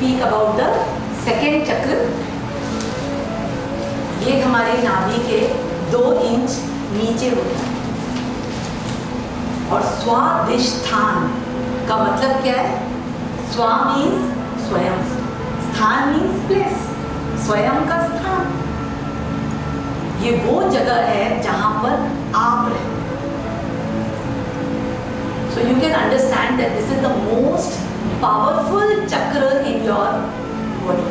speak about the second चक्र. ये हमारे नाभि के 2 इंच नीचे होता है. और स्वादिष्ठान का मतलब क्या है? स्वा मीन्स स्वयं, स्थान मीन्स प्लेस, स्वयं का स्थान. ये वो जगह है जहां पर आप रहते. So you can understand that this is the most powerful chakra in your body.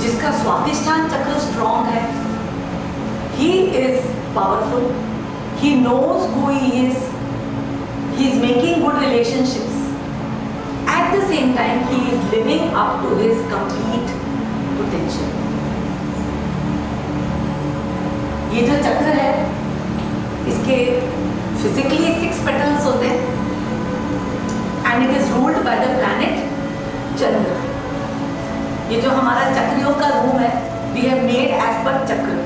जिसका स्वादिष्ठान चक्र strong है, he is powerful, he knows who he is making good relationships. At the same time, he is living up to his complete potential. ये जो चक्र है, इसके physically 6 petals होते हैं and it is ruled by the planet चंद्र. ये जो हमारा चक्रियों का रूम है, we have made as per चक्र.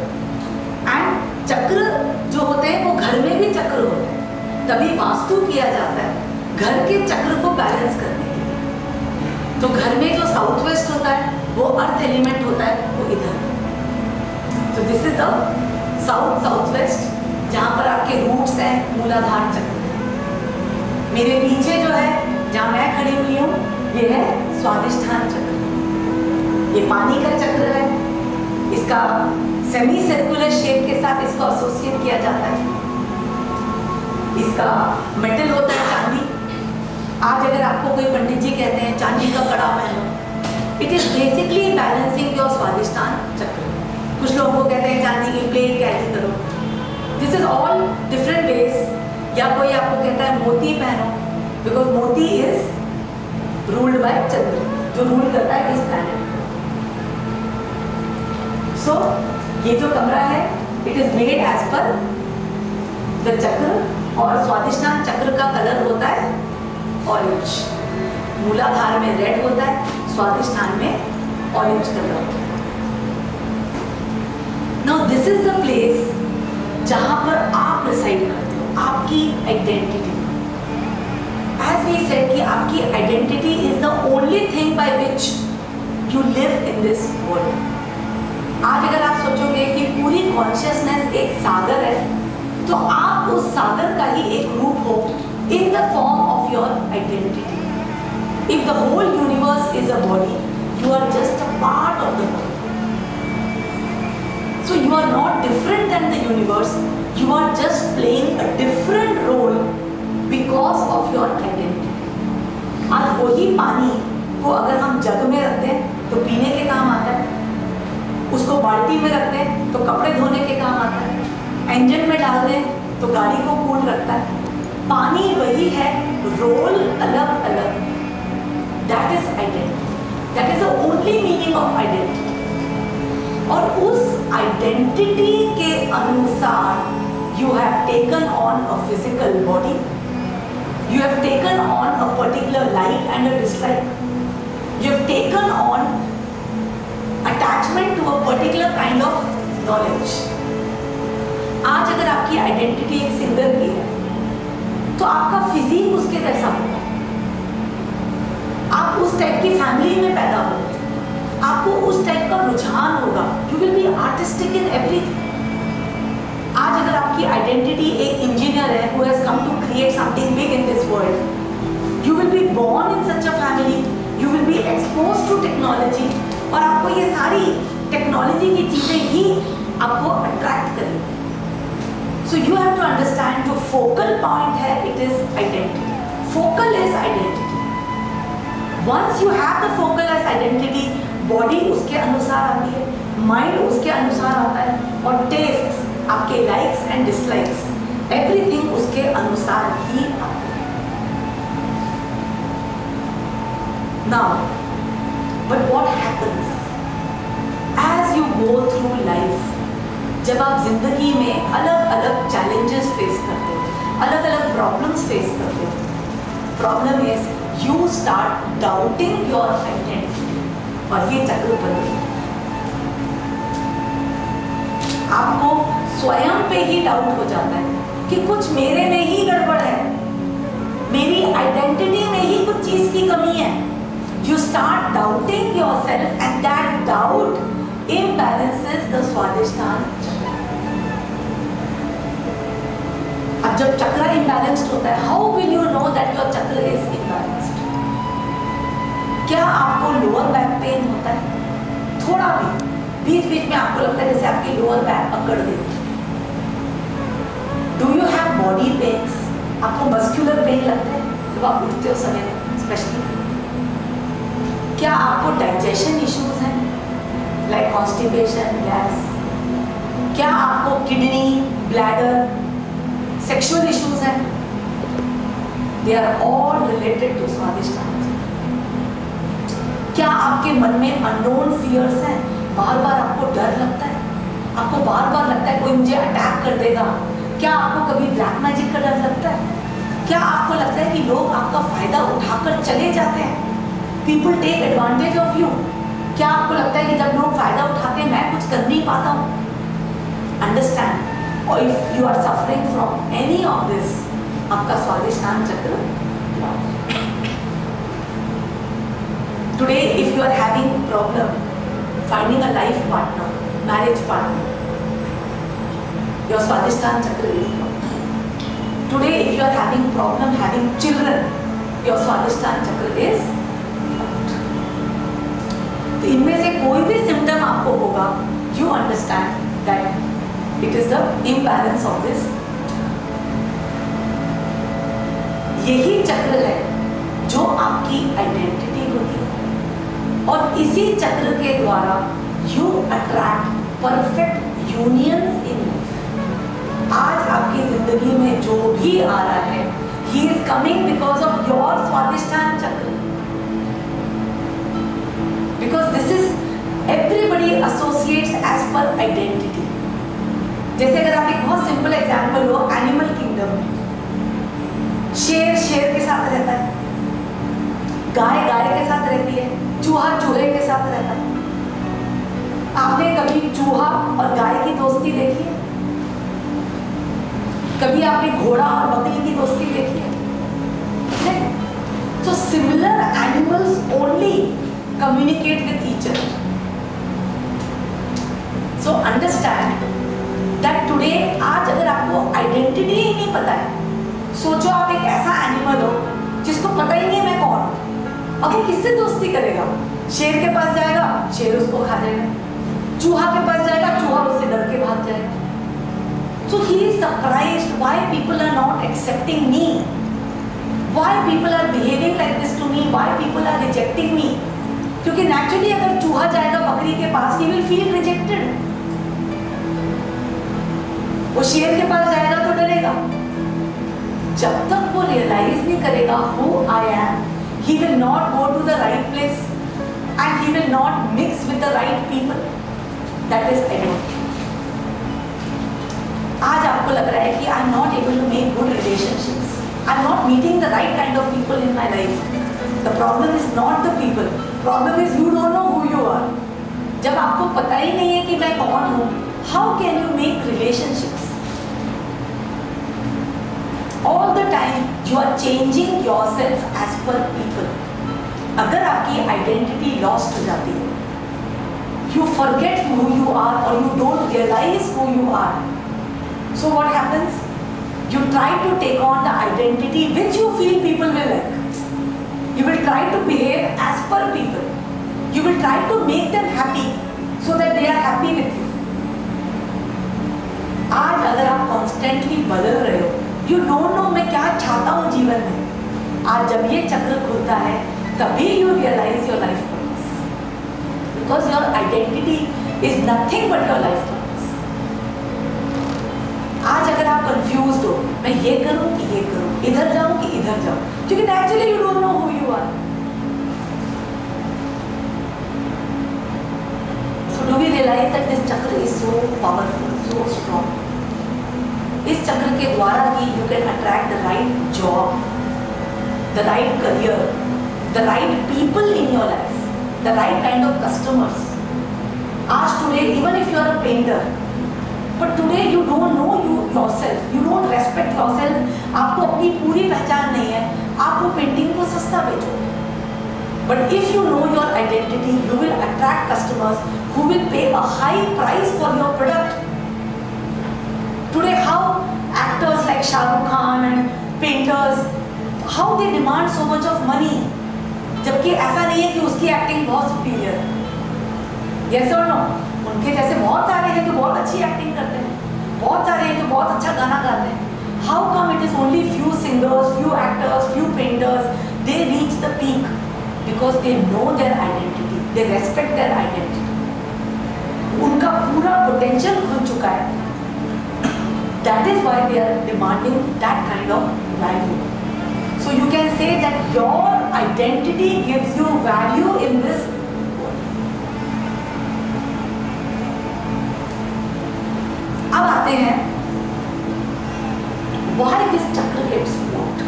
and चक्र जो होते हैं वो घर में भी चक्र होते हैं. तभी वास्तु किया जाता है घर के चक्र को बैलेंस करने के लिए. तो घर में जो साउथ वेस्ट होता है वो अर्थ एलिमेंट होता है, वो इधर. तो this is the south west, जहाँ पर आपके रूट्स हैं, मूलाधार चक्र. मेरे पीछे जो है, जहाँ मैं खड़ी हुई हूँ, ये है स्वादिष्ठान चक्र. ये पानी का चक्र है. इसका सेमी सर्कुलर शेप के साथ इसको एसोसिएट किया जाता है. इसका मेटल होता है चांदी. आज अगर आपको कोई पंडित जी कहते हैं चांदी का कड़ा पहनो, it is basically balancing your Swadhisthana chakra. कुछ लोगों को कहते हैं चांदी की प्लेट कैरी करो. This is all different ways. या कोई आपको कहता है मोती पहनो, बिकॉज मोती इज रूल्ड बाय चंद्र, जो रूल करता है इस प्लैनेट. सो ये जो कमरा है, it is made as per the chakra. और स्वादिष्ठान चक्र का कलर होता है ऑरेंज. मूलाधार में रेड होता है, स्वादिष्ठान में ऑरेंज कलर होता है. Now this is the place जहाँ पर आप रिसाइड करते हो, आपकी आइडेंटिटी. As we said कि आपकी identity is the only thing by which you live in this world. आज अगर आप सोचोगे कि पूरी कॉन्शियसनेस एक सागर है, तो आप उस सागर का ही एक रूप हो in the form of your identity. If the whole universe is a body, you are just a part of the body. So you are not different than the universe. You are just playing a different role because of your identity. आज वही पानी को अगर हम जग में रखते हैं तो पीने के काम आता है. उसको बाल्टी में रखते हैं तो कपड़े धोने के काम आता है. इंजन में डाल दें तो गाड़ी को कूल रखता है. पानी वही है, रोल अलग अलग. That is identity. That is the only meaning of identity. और उस आइडेंटिटी के अनुसार you have taken on a physical body. You have taken on a particular like and a dislike. You have taken on attachment to a particular kind of knowledge. आज अगर आपकी identity एक singer की है, तो आपका फिजिक उसके जैसा होगा. आप उस टाइप की फैमिली में पैदा होंगे, आपको उस टाइप का रुझान होगा. You will be artistic in everything. आज अगर आपकी आइडेंटिटी एक इंजीनियर है who has come to create something big in this world, you will be born in such a family, you will be exposed to technology, और आपको ये सारी technology की चीजें ही आपको अट्रैक्ट करेंगी. So you have to understand जो focal point है, it is identity. Focal is identity. Once you have the focal as identity, body उसके अनुसार आती है, माइंड उसके अनुसार आता है, और टेस्ट, आपके लाइक्स एंड डिसलाइक्स, एवरीथिंग उसके अनुसार ही आता है. Now but what happens as you go through life? जब आप जिंदगी में अलग अलग चैलेंजेस फेस करते हो, अलग अलग प्रॉब्लम्स फेस करते हो, problem is you start doubting your identity. और ये चक्र बंद. आपको स्वयं पे ही डाउट हो जाता है कि कुछ मेरे में ही गड़बड़ है, मेरी आइडेंटिटी में ही कुछ चीज की कमी है. you start doubting yourself, and that doubt imbalances the Swadhisthana चक्र. अब जब चक्र इम्बैलेंस्ड होता है, how will you know that your चक्र is imbalanced? क्या आपको लोअर बैक पेन होता है? थोड़ा भी बीच बीच में आपको लगता है जैसे आपकी लोअर बैक अकड़ गई? Do you have body pens? आपको मस्कुलर पेन लगता है जब आप उठते हो सवेरे स्पेशली? क्या आपको डाइजेशन इश्यूज हैं लाइक कॉन्स्टिपेशन, गैस? क्या आपको किडनी, ब्लैडर, सेक्सुअल इश्यूज हैं? They are all related to Swadhisthana. क्या आपके मन में अननोन फियर्स हैं? बार बार आपको डर लगता है, आपको बार बार लगता है कोई मुझे अटैक कर देगा? क्या आपको कभी ब्लैक मैजिक का डर लगता है? क्या आपको लगता है कि लोग आपका फायदा उठाकर चले जाते हैं? People take advantage of you. क्या आपको लगता है कि जब लोग फायदा उठाते हैं मैं कुछ कर नहीं पाता हूँ? अंडरस्टैंड, और if you are suffering from any of this, आपका Swadhisthana chakra. Today if you are having problem finding a life partner, marriage partner, your Swadhisthana chakra is blocked. Today if you are having problem having children, your Swadhisthana chakra is blocked. तो इनमें से कोई भी symptom आपको होगा, you understand that it is the imbalance of this. यही चक्र है जो आपकी आइडेंटिटी होती है, और इसी चक्र के द्वारा you attract perfect unions in life. आज आपकी जिंदगी में जो भी आ रहा है, he is coming because of your Swadhisthana chakra. Because this is everybody associates as per identity. जैसे अगर आप एक बहुत सिंपल एग्जांपल लो, एनिमल किंगडम में शेर शेर के साथ रहता है, गाय गाय के साथ रहती है, चूहा चूहे के साथ रहता है. आपने कभी चूहा और गाय की दोस्ती देखी है? कभी आपने घोड़ा और बकरी की दोस्ती देखी है? So similar animals only communicate with each other. So understand that today, आज अगर आपको आइडेंटिटी ही नहीं पता है, सोचो आप एक ऐसा एनिमल हो जिसको पता ही नहीं है मैं कौन हूं. अब वो किससे दोस्ती करेगा? शेर के पास जाएगा, शेर उसको खा जाएगा. चूहा के पास जाएगा, चूहा उससे डर के भाग जाएगा. So he is surprised why people are not accepting me, why people are behaving like this to me, why people are rejecting me. क्योंकि naturally अगर चूहा जाएगा बकरी के पास, he will feel rejected. वो शेर के पास जाएगा तो डरेगा. जब तक वो रियलाइज नहीं करेगा who I am, he will not go to the right place and he will not mix with the right people. That is identity. आज आपको लग रहा है कि I am not able to make good relationships, I am not meeting the right kind of people in my life. The problem is not the people, problem is you don't know who you are. जब आपको पता ही नहीं है कि मैं कौन हूँ, how can you make relationships? All the time you are changing yourself as per people. अगर आपकी आइडेंटिटी लॉस्ट हो जाती है, you forget who you are or you don't realize who you are. So what happens? You try to take on the identity which you feel people will like. You will try to behave as per people. You will try to make them happy so that they are happy with you. आज अगर आप constantly बदल रहे हो, you don't know मैं क्या चाहता हूँ जीवन में. आज जब ये चक्र खुलता है, तभी you realize your life purpose. Because your identity is nothing but your life purpose. आज अगर आप confused हो, मैं ये करूँ कि ये करूँ, इधर जाऊँ कि इधर जाऊँ, क्योंकि actually you don't know who you are. So do we realize that this chakra is so powerful, so strong? इस चक्र के द्वारा ही you can attract the right job, the right career, the right people in your life, the right kind of customers. As today, even if you are a painter, but today you don't know yourself, you don't respect yourself, आपको अपनी पूरी पहचान नहीं है, आप वो painting को सस्ता बेचो. But if you know your identity, you will attract customers who will pay a high price for your product. Today, how actors like Shah Rukh Khan and painters, how they demand so much of money, जबकि ऐसा नहीं है कि उसकी acting बहुत superior है. Yes or no? उनके जैसे बहुत सारे हैं जो बहुत अच्छी एक्टिंग करते हैं, बहुत सारे हैं जो बहुत अच्छा गाना गाते हैं. How come it is only few singers, few actors, few painters, they reach the peak? Because they know their identity, they respect their identity. उनका पूरा potential खुल चुका है. That is why they are demanding that kind of value. So you can say that your identity gives you value in this world. अब आते हैं why this chakra gets blocked.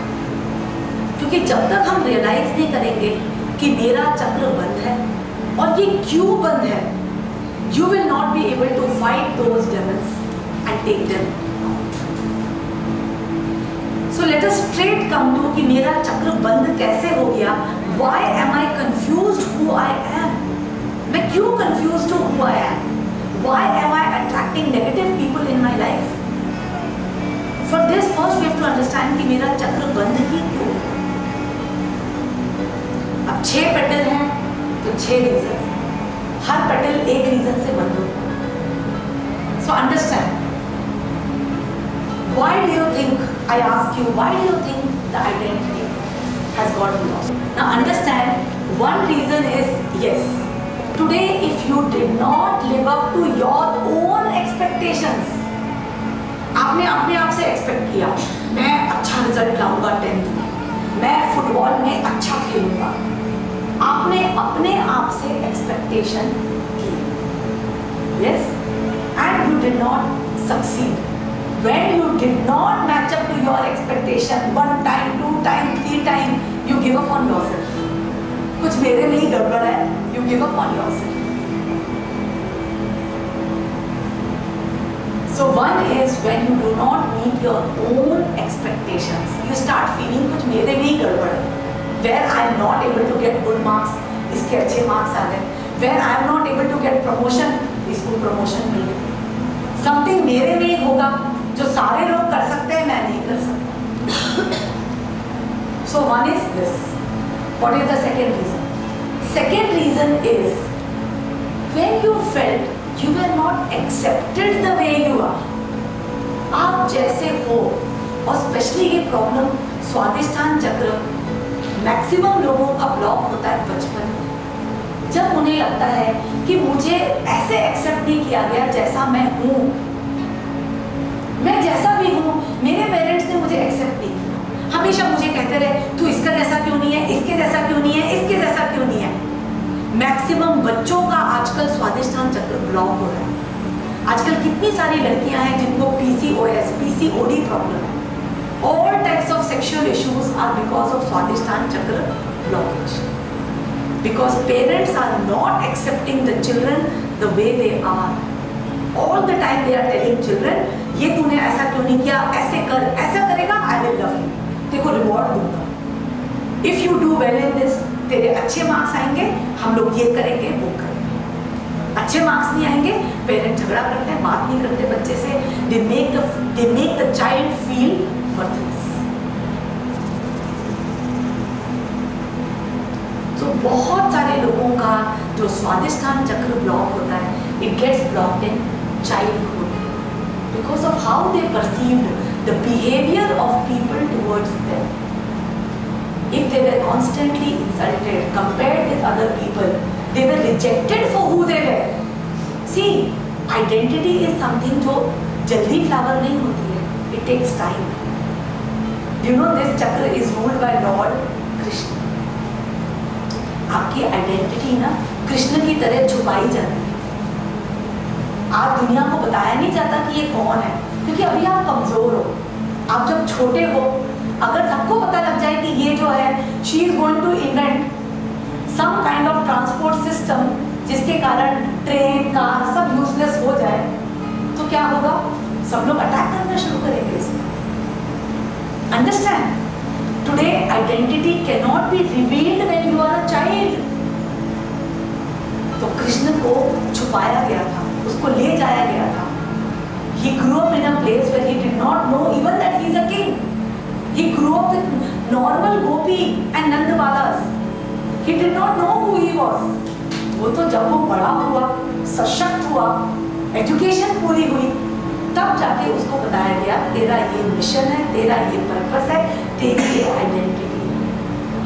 क्योंकि जब तक हम रियलाइज नहीं करेंगे कि मेरा चक्र बंद है और ये क्यों बंद है, you will not be able to fight those devils and take them out. So let us straight come to कि मेरा चक्र बंद कैसे हो गया. Why am I confused who I am? मैं क्यों confused हूँ who I am? Why am I attracting negative people in my life? For this first we have to understand कि मेरा चक्र बंद ही क्यों. अब 6 पेटल हैं तो 6 रीजन, हर पेटल एक रीजन से बंद होता है. So understand, why do you think, I ask you, why do you think the identity has gotten lost? Now understand, one reason is, yes, today if you did not live up to your own expectations, आपने अपने आप से expect किया मैं अच्छा result लाऊंगा 10th में, मैं फुटबॉल में अच्छा खेलूंगा, आपने अपने आप से एक्सपेक्टेशन की, yes, and you did not succeed. When you did not match up to your expectation, 1 time, 2 time, 3 time, you give up on yourself. कुछ मेरे में ही गड़बड़ है, you give up on yourself. So one is when you do not meet your own expectations, you start feeling कुछ मेरे में ही गड़बड़ है. Where I am not able to get good marks, इसके अच्छे marks आ गए. Where I am not able to get promotion, इसको promotion मिल गई. Something मेरे में ही होगा जो सारे लोग कर सकते हैं, मैं नहीं कर सकता. So one is this. What is the second reason? Second reason is when you felt you were not accepted the way you are. आप जैसे हो, और स्पेशली ये प्रॉब्लम स्वादिष्ठान चक्र मैक्सिमम लोगों का ब्लॉक होता है बचपन में, जब उन्हें लगता है कि मुझे ऐसे एक्सेप्ट नहीं किया गया जैसा मैं हूँ, मैं जैसा भी हूँ, मेरे पेरेंट्स ने मुझे एक्सेप्ट नहीं किया. हमेशा मुझे कहते रहे तू इसका जैसा क्यों नहीं है, इसके जैसा क्यों नहीं है, इसके जैसा क्यों नहीं है. मैक्सिमम बच्चों का आजकल स्वादिष्ठान चक्र ब्लॉक हो रहा है. आजकल कितनी सारी लड़कियां हैं जिनको PCOS, PCOD प्रॉब्लम है. All types of sexual issues are because of स्वादिष्ठान चक्र blockage. Because parents are not accepting the children the way they are. All the time they are telling children, ये तूने ऐसा क्यों नहीं किया, ऐसे कर, ऐसा करेगा I will love you, देखो रिवॉर्ड दूंगा. If you do well in this, तेरे अच्छे मार्क्स आएंगे, हम लोग ये करेंगे वो करेंगे. अच्छे मार्क्स नहीं आएंगे, पेरेंट्स झगड़ा करते हैं, बात नहीं करते बच्चे से. they make the child feel worthless. तो बहुत सारे लोगों का जो स्वादिष्ठान चक्र ब्लॉक होता है, it gets blocked in childhood because of how they perceived the behavior of people towards them. If they were constantly insulted, compared with other people, they were rejected for who they were. See, identity is something जो जल्दी flower नहीं होती है. It takes time. You know this chakra is ruled by Lord Krishna. आपकी identity ना कृष्ण की तरह छुपाई जाती है. आज दुनिया को बताया नहीं जाता कि ये कौन है, क्योंकि अभी आप कमजोर हो. आप जब छोटे हो, अगर सबको पता लग जाए कि ये जो है she is going to invent some kind of transport system जिसके कारण ट्रेन कार सब यूजलेस हो जाए, तो क्या होगा? सब लोग अटैक करना शुरू करेंगे इसमें. Understand? Today, identity cannot be revealed when you are a child. तो कृष्ण को छुपाया गया था, उसको ले जाया गया था. He grew up in a place where he did not know even that he is a king. He grew up with normal gopi and nandwalas. He did not know who he was. वो तो जब वो बड़ा हुआ, सशक्त हुआ, education पूरी हुई, तब जाके उसको बताया गया तेरा ये मिशन है, तेरा ये पर्पस है, तेरी ये आइडेंटिटी है.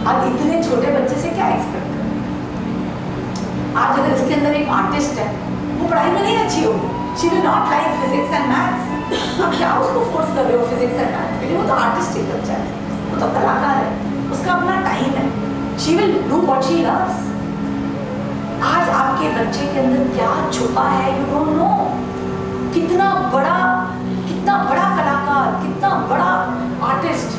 अब इतने छोटे बच्चे से क्या एक्सपेक्ट करें? आज अगर इसके अंदर एक आर्टिस्ट है, वो पढ़ाई में नहीं अच्छी होगी, she will not like physics and maths. अब क्या उसको फोर्स कर रहे हो फिजिक्स एंड मैथ्स के लिए? वो तो आर्टिस्टिक बच्चा है, वो तो कलाकार है, उसका अपना टाइम है. she will do what she loves. आज आपके बच्चे के अंदर क्या छुपा है, you don't know. कितना बड़ा कलाकार, कितना बड़ा आर्टिस्ट,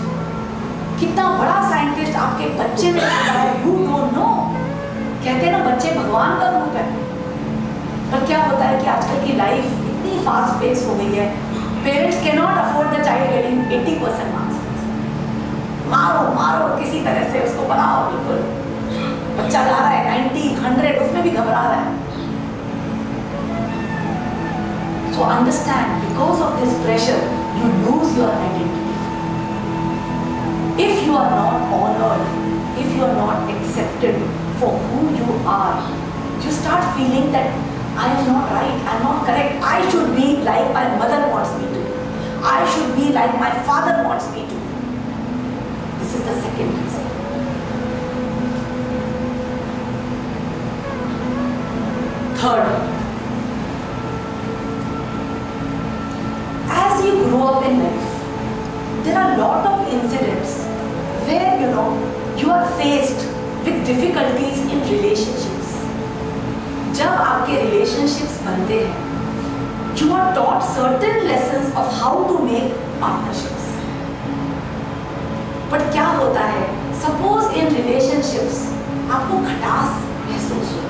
कितना बड़ा साइंटिस्ट आपके बच्चे में छुपा है, you don't know. कहते हैं ना बच्चे भगवान का रूप है. पर क्या होता है कि आजकल की लाइफ इतनी फास्ट पेस हो गई है, parents can not afford the child getting 80% marks. मारो किसी तरह से उसको बनाओ, बिल्कुल बच्चा ला रहा है 90, 100, उसमें भी घबरा रहा है. So understand, because of this pressure, you lose your identity. If you are not honored, if you are not accepted for who you are, you start feeling that I am not right, I am not correct, I should be like my mother wants me to, I should be like my father wants me to. This is the second reason. Third, as you grow up in life, there are a lot of incidents where you are faced with difficulties in relationships. जब आपके relationships बनते हैं, you are taught certain lessons of how to make partnerships. But क्या होता है? Suppose in relationships आपको खटास महसूस हो,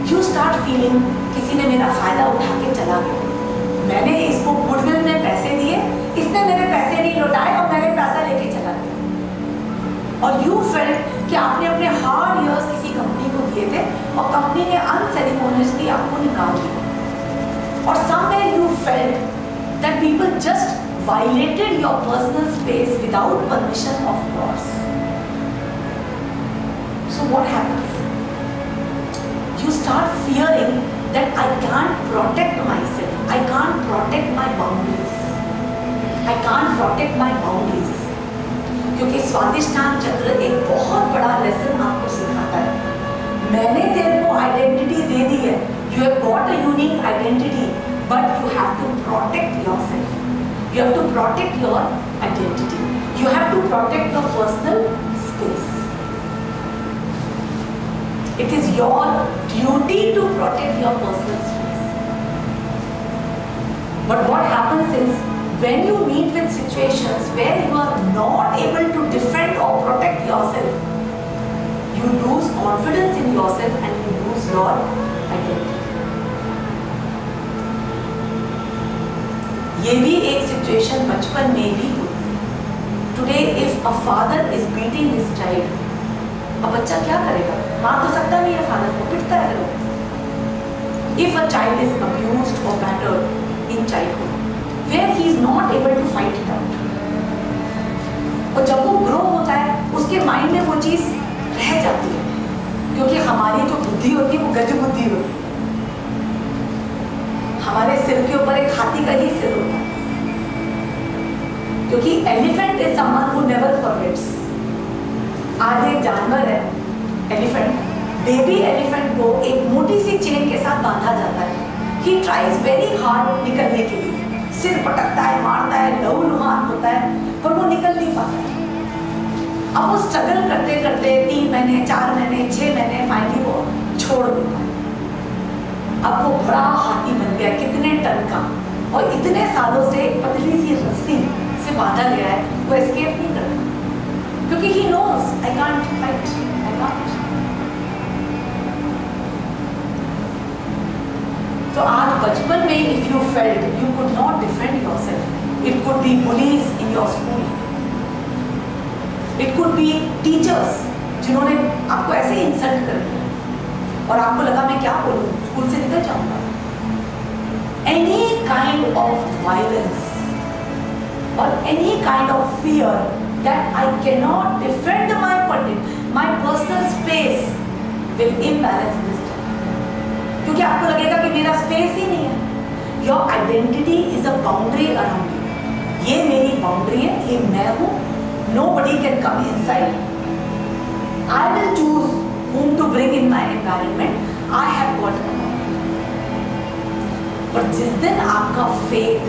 you start feeling किसी ने मेरा फायदा उठा के चला गया, मैंने इसको गुडविल में पैसे दिए, इसने मेरे पैसे नहीं लौटाए और मैंने पैसा लेके चला गया. और यू फेल्ट कि आपने अपने हार्ड इयर्स किसी कंपनी को दिए थे और कंपनी ने अनसेरेमोनियसली आपको निकाल दिया. और somewhere you felt that people just violated your personal space without permission of yours. So what happens? You start fearing that I can't protect myself, I can't protect my boundaries, I can't protect my boundaries. क्योंकि स्वादिष्टान चक्र एक बहुत बड़ा lesson आपको सिखाता है. मैंने तेरे को आइडेंटिटी दे दी है, you have got a unique identity, but you have to protect yourself. You have to protect your identity. You have to protect your personal space. It is your duty to protect your personal space. But what happens is, when you meet with situations where you are not able to defend or protect yourself, you lose confidence in yourself and you lose your identity. ये भी एक situation बचपन में भी हुई. Today, if a father is beating his child, अब बच्चा क्या करेगा? मार तो सकता नहीं है, फादर को पिटता है. If a child is abused or battered in childhood, where he is not able to fight it out, और जब वो ग्रो होता है, उसके माइंड में वो चीज़ रह जाती है, क्योंकि हमारी जो बुद्धि होती है वो गज बुद्धि होती है. हमारे सिर के ऊपर एक हाथी का ही सिर होता है, क्योंकि elephant is someone who never forgets. आज एक जानवर है एलिफेंट, बेबी एलिफेंट को एक मोटी सी चेन के साथ बांधा जाता है. ही ट्राइज वेरी हार्ड निकलने के लिए, सिर पटकता है, मारता है, लहूलुहान होता है, पर वो निकल नहीं पाता है. अब वो स्ट्रगल करते करते 3 महीने, 4 महीने, 6 महीने, फाइनली वो छोड़ देता है. अब वो बड़ा हाथी बन गया, कितने टन का, और इतने सालों से पतली सी रस्सी से बांधा गया है, वो एस्केप नहीं करता, क्योंकि he knows I can't fight, I can't. तो आज बचपन में if you felt you could not defend yourself, it could be bullies in your school, it could be teachers जिन्होंने आपको ऐसे इंसल्ट कर दिया और आपको लगा मैं क्या बोलूँ, स्कूल से निकल जाऊंगा। एनी काइंड ऑफ वायलेंस और any kind of fear that I can not defend my personal space will imbalance this, क्योंकि आपको लगेगा कि मेरा स्पेस ही नहीं है। Your identity is a boundary around you, ये मेरी बाउंड्री है, ये मैं हूँ, nobody can come inside. I will choose whom to bring in my environment. I have got a boundary. पर जिस दिन आपका faith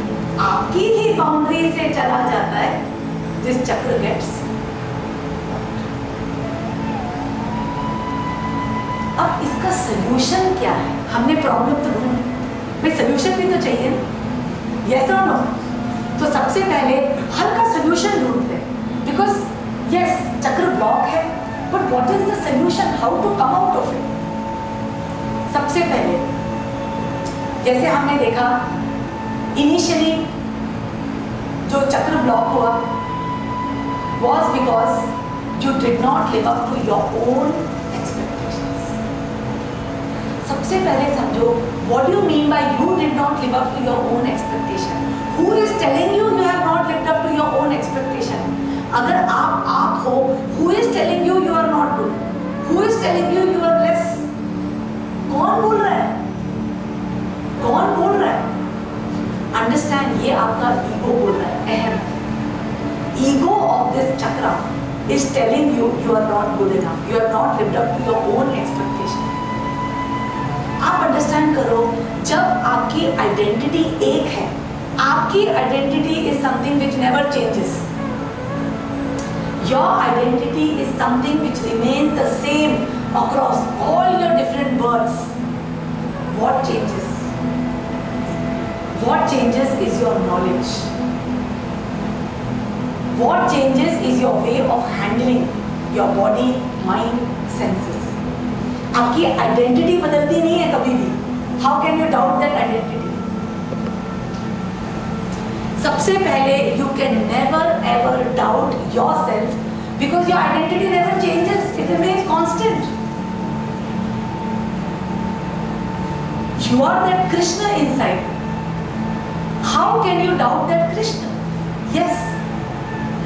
आपकी ही बाउंड्री से चला जाता है, this चक्र gets। अब इसका सोल्यूशन क्या है? हमने प्रॉब्लम तो ढूंढ, भाई सोल्यूशन भी तो चाहिए ना, yes or no? तो सबसे पहले हल का सोल्यूशन ढूंढते हैं, बिकॉज यस चक्र ब्लॉक है, but what is the solution, how to come out of it. सबसे पहले जैसे हमने देखा इनिशियली जो चक्र ब्लॉक हुआ was because you did not live up to your own expectations. सबसे पहले समझो what do you mean by you did not live up to your own expectation? Who is telling you you have not lived up to your own expectation? अगर आप हो, who is telling you you are not good? Who is telling you you are less? कौन बोल रहा है? कौन बोल रहा है? Understand, ये आपका ईगो बोल रहा है, अहम। Ego of this chakra is telling you you are not good enough. You are not lived up to your own expectation. आप अंडरस्टैंड करो, जब आपकी आइडेंटिटी एक है, आपकी identity is something which never changes. Your identity is something which remains the same across all your different births. What changes? What changes is your knowledge. What changes is your way of handling your body, mind, senses. आपकी identity बदलती नहीं है कभी भी। How can you doubt that identity? सबसे पहले you can never ever doubt yourself because your identity never changes, it remains constant. You are that Krishna inside. How can you doubt that Krishna? Yes,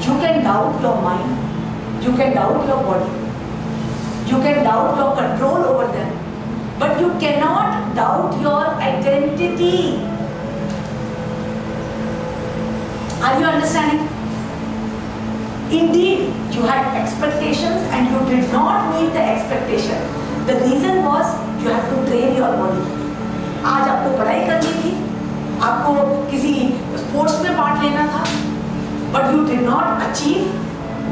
you can doubt your mind, you can doubt your body, you can doubt your control over them, but you cannot doubt your identity. Are you understanding? Indeed, you had expectations and you did not meet the expectation. The reason was you have to train your body. आज आपको पढ़ाई करनी थी, आपको किसी sports में part लेना था, but you did not achieve.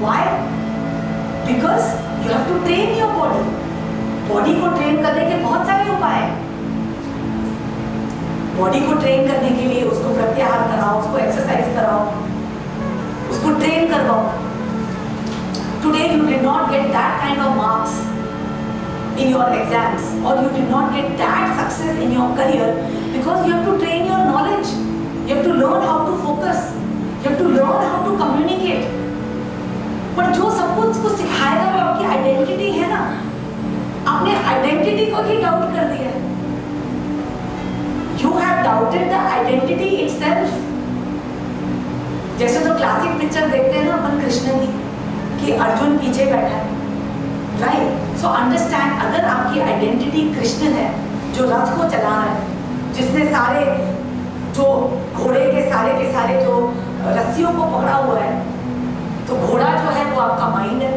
Why? Because you have to train your body. Body को ट्रेन करने के बहुत सारे उपाय हैं। बॉडी को ट्रेन करने के लिए उसको प्रत्याहार कराओ, उसको एक्सरसाइज कराओ, उसको ट्रेन करवाओ। Today you did not get that kind of marks in your exams, or you did not get that success in your career because you have to train your knowledge, you have to learn how to focus, you have to learn how to communicate. पर जो सब कुछ उसको सिखाएगा वो आपकी identity है ना। आपने आइडेंटिटी को ही डाउट कर दिया है। You have doubted the identity itself. जैसे तो क्लासिक पिक्चर देखते हैं ना अपन कृष्ण की, कि अर्जुन पीछे बैठा है, राइट? सो अंडरस्टैंड, अगर आपकी आइडेंटिटी कृष्ण है जो रथ को चला रहा है, जिसने सारे जो घोड़े के सारे जो रस्सियों को पकड़ा हुआ है, तो घोड़ा जो है वो आपका माइंड है,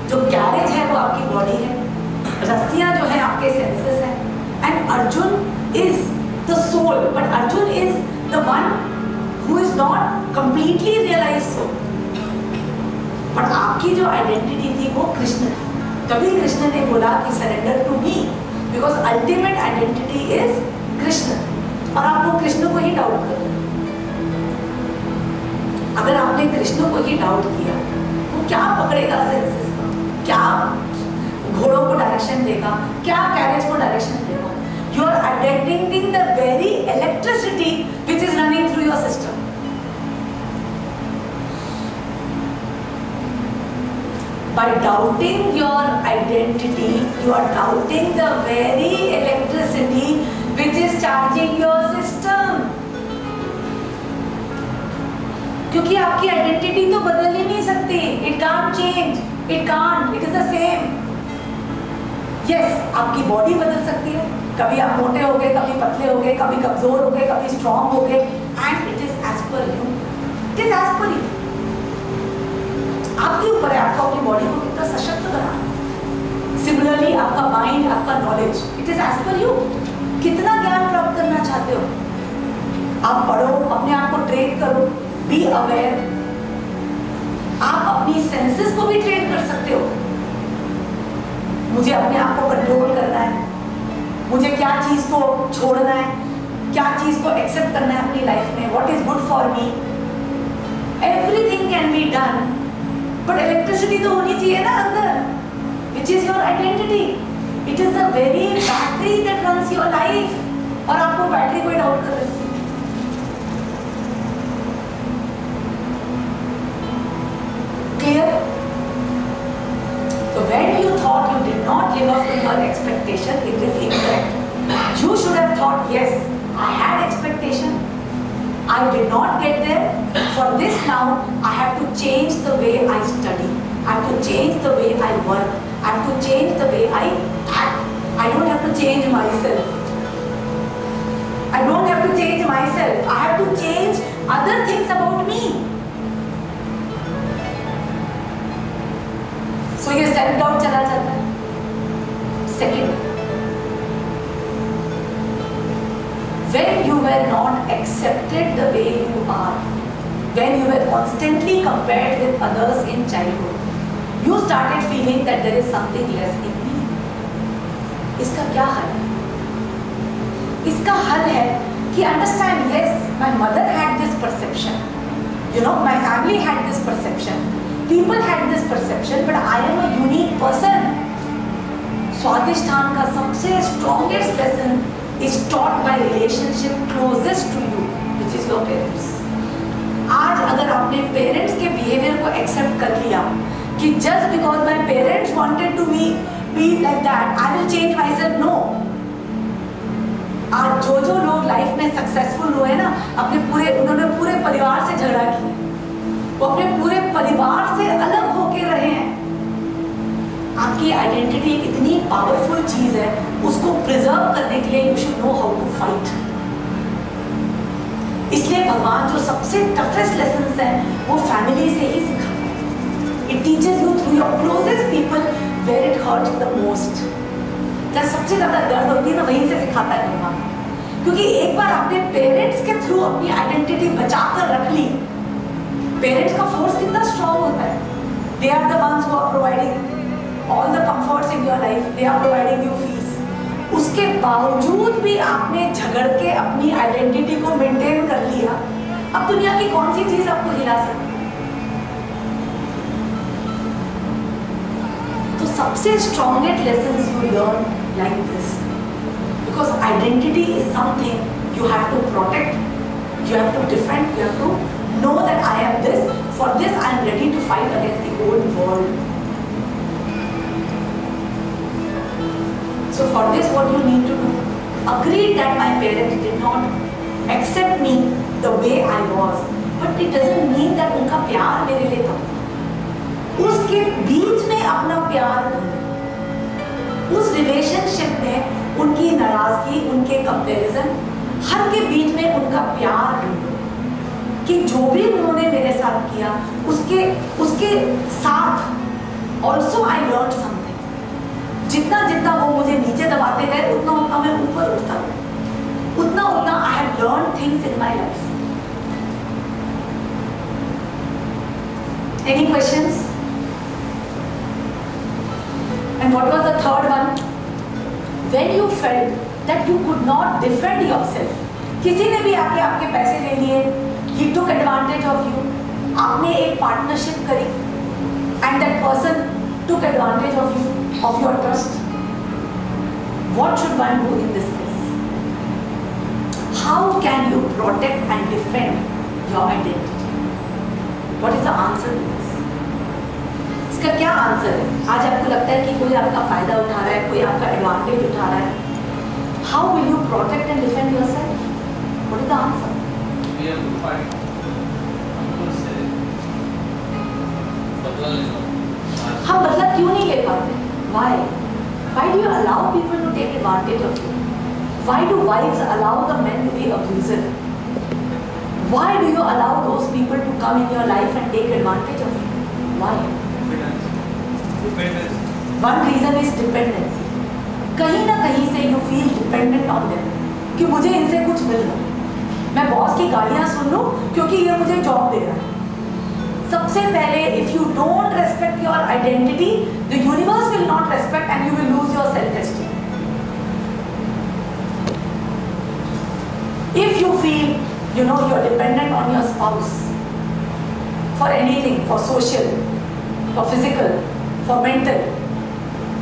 जो कैरेज है वो आपकी बॉडी है, रस्सियां जो है आपके सेंसेस हैं, and Arjun is the soul, but Arjun is the one who is not completely realise soul. पर आपकी जो आइडेंटिटी थी वो कृष्ण थी। तभी कृष्ण ने बोला कि surrender to me, because ultimate identity is Krishna. और आप वो कृष्ण को ही डाउट कर रहे। अगर आपने कृष्ण को ही डाउट किया तो क्या पकड़ेगा सेंसेस का, क्या घोड़ों को डायरेक्शन देगा, क्या कैरेज को डायरेक्शन देगा? You are identifying the very electricity which is running through your system. By doubting your identity, you are doubting the very electricity which is charging your system. क्योंकि आपकी आइडेंटिटी तो बदल ही नहीं सकती. It can't change. It can't. It is the same. Yes, आपकी body बदल सकती है. कभी आप मोटे हो गए, कभी पतले हो गए, कभी कमजोर हो गए, कभी स्ट्रॉन्ग हो गए. And it is as per you. It is as per you. आपके ऊपर है आपको अपनी बॉडी को कितना सशक्त बनाना. सिमिलरली आपका माइंड, आपका knowledge, it is as per you. कितना ज्ञान प्राप्त करना चाहते हो आप पढ़ो, अपने आप को ट्रेन करो, बी अवेयर. आप अपनी सेंसेस को भी ट्रेन कर सकते हो. मुझे अपने आप को कंट्रोल करना है, मुझे क्या चीज को छोड़ना है, क्या चीज को एक्सेप्ट करना है अपनी लाइफ में, what is good for me. Everything can be done. But electricity तो होनी चाहिए ना अंदर, which is your identity. It is the very battery that runs your life. और आपको बैटरी को डाउट कर रही है. Clear? So when you thought you did not live up to your expectation, it is incorrect. You should have thought, yes, I had expectation. I did not get there. For this now, I have to change the way I study. I have to change the way I work. I have to change the way I act. I don't have to change myself. I don't have to change myself. I have to change other things about me. So ये self doubt चला जाता है. Second, when you were not accepted the way you are, when you were constantly compared with others in childhood, you started feeling that there is something less in me. इसका क्या हल है? इसका हल है कि understand, yes, my mother had this perception, you know, my family had this perception, people had this perception, but I am a unique person. स्वादिष्ठान का सबसे strongest lesson is taught by relationship closest to you, which is your parents. आज अगर आपने parents के behaviour को accept कर लिया कि just because my parents wanted to be like that, I will change myself. No. आज जो लोग लाइफ में सक्सेसफुल हुए ना, उन्होंने पूरे परिवार से झगड़ा किया, वो अपने पूरे परिवार से अलग होके रहे हैं. आपकी आइडेंटिटी एक इतनी पावरफुल चीज है, उसको प्रिजर्व करने के लिए you should know how to fight. इसलिए भगवान जो सबसे टफेस्ट लेसन्स हैं वो फैमिली से ही सिखाते हैं. It teaches you through your closest people where it hurts the most. जब सबसे ज्यादा दर्द होती है ना, वहीं से सिखाता है भगवान. क्योंकि एक बार आपने पेरेंट्स के थ्रू अपनी आइडेंटिटी बचा कर रख ली. पेरेंट्स का फोर्स कितना स्ट्रॉन्ग होता है. They are the ones who are providing all the comforts in your life, they are providing you fees. उसके बावजूद भी आपने झगड़ के अपनी आइडेंटिटी को मेंटेन कर लिया. अब दुनिया की कौन सी चीज आपको हिला सकती है? तो सबसे strongest lessons you learn like this, because identity is something you have to protect, you have to defend, you have to know that I am this. For this I am ready to fight against the old world. So for this, what you need to do, agree that my parents did not accept me the way I was, but it doesn't mean that उनका प्यार मेरे लिए कम. उसके बीच में अपना प्यार ढूंढो. उस रिलेशनशिप में उनकी नाराजगी, उनके कंपैरिजन, हर के बीच में उनका प्यार ढूंढो. कि जो भी उन्होंने मेरे साथ किया, उसके साथ ऑल्सो आई लर्न समथिंग. जितना जितना वो मुझे नीचे दबाते गए, उतना उतना मैं ऊपर उठता गया. उतना उतना I have learn things in my life. Any questions? And what was the third one? When you felt that you could not defend yourself. किसी ने भी आके आपके पैसे ले लिए, ही टुक एडवांटेज ऑफ यू. आपने एक पार्टनरशिप करी and that person took advantage of you, of your trust. What should one do in this case? How can you protect and defend your identity? What is the answer to this? इसका क्या answer है? आज आपको लगता है कि कोई आपका फायदा उठा रहा है, कोई आपका एडवांटेज उठा रहा है, how will you protect and defend yourself? What is the answer? We have to fight. हम बदला क्यों नहीं ले पाते? Why? Why do you allow people to take advantage of you? Why do wives allow the men to be abusive? Why do you allow those people to come in your life and take advantage of you? Why? Dependence. One reason is dependency. कहीं ना कहीं से you feel dependent on them कि मुझे इनसे कुछ मिल रहा है, मैं बॉस की गालियाँ सुन लूँ क्योंकि ये मुझे जॉब दे रहा है। सबसे पहले if you don't respect your identity, the universe will not respect and you will lose your self-esteem. If you feel, you know, you're dependent on your spouse for anything, for social, for physical, for mental,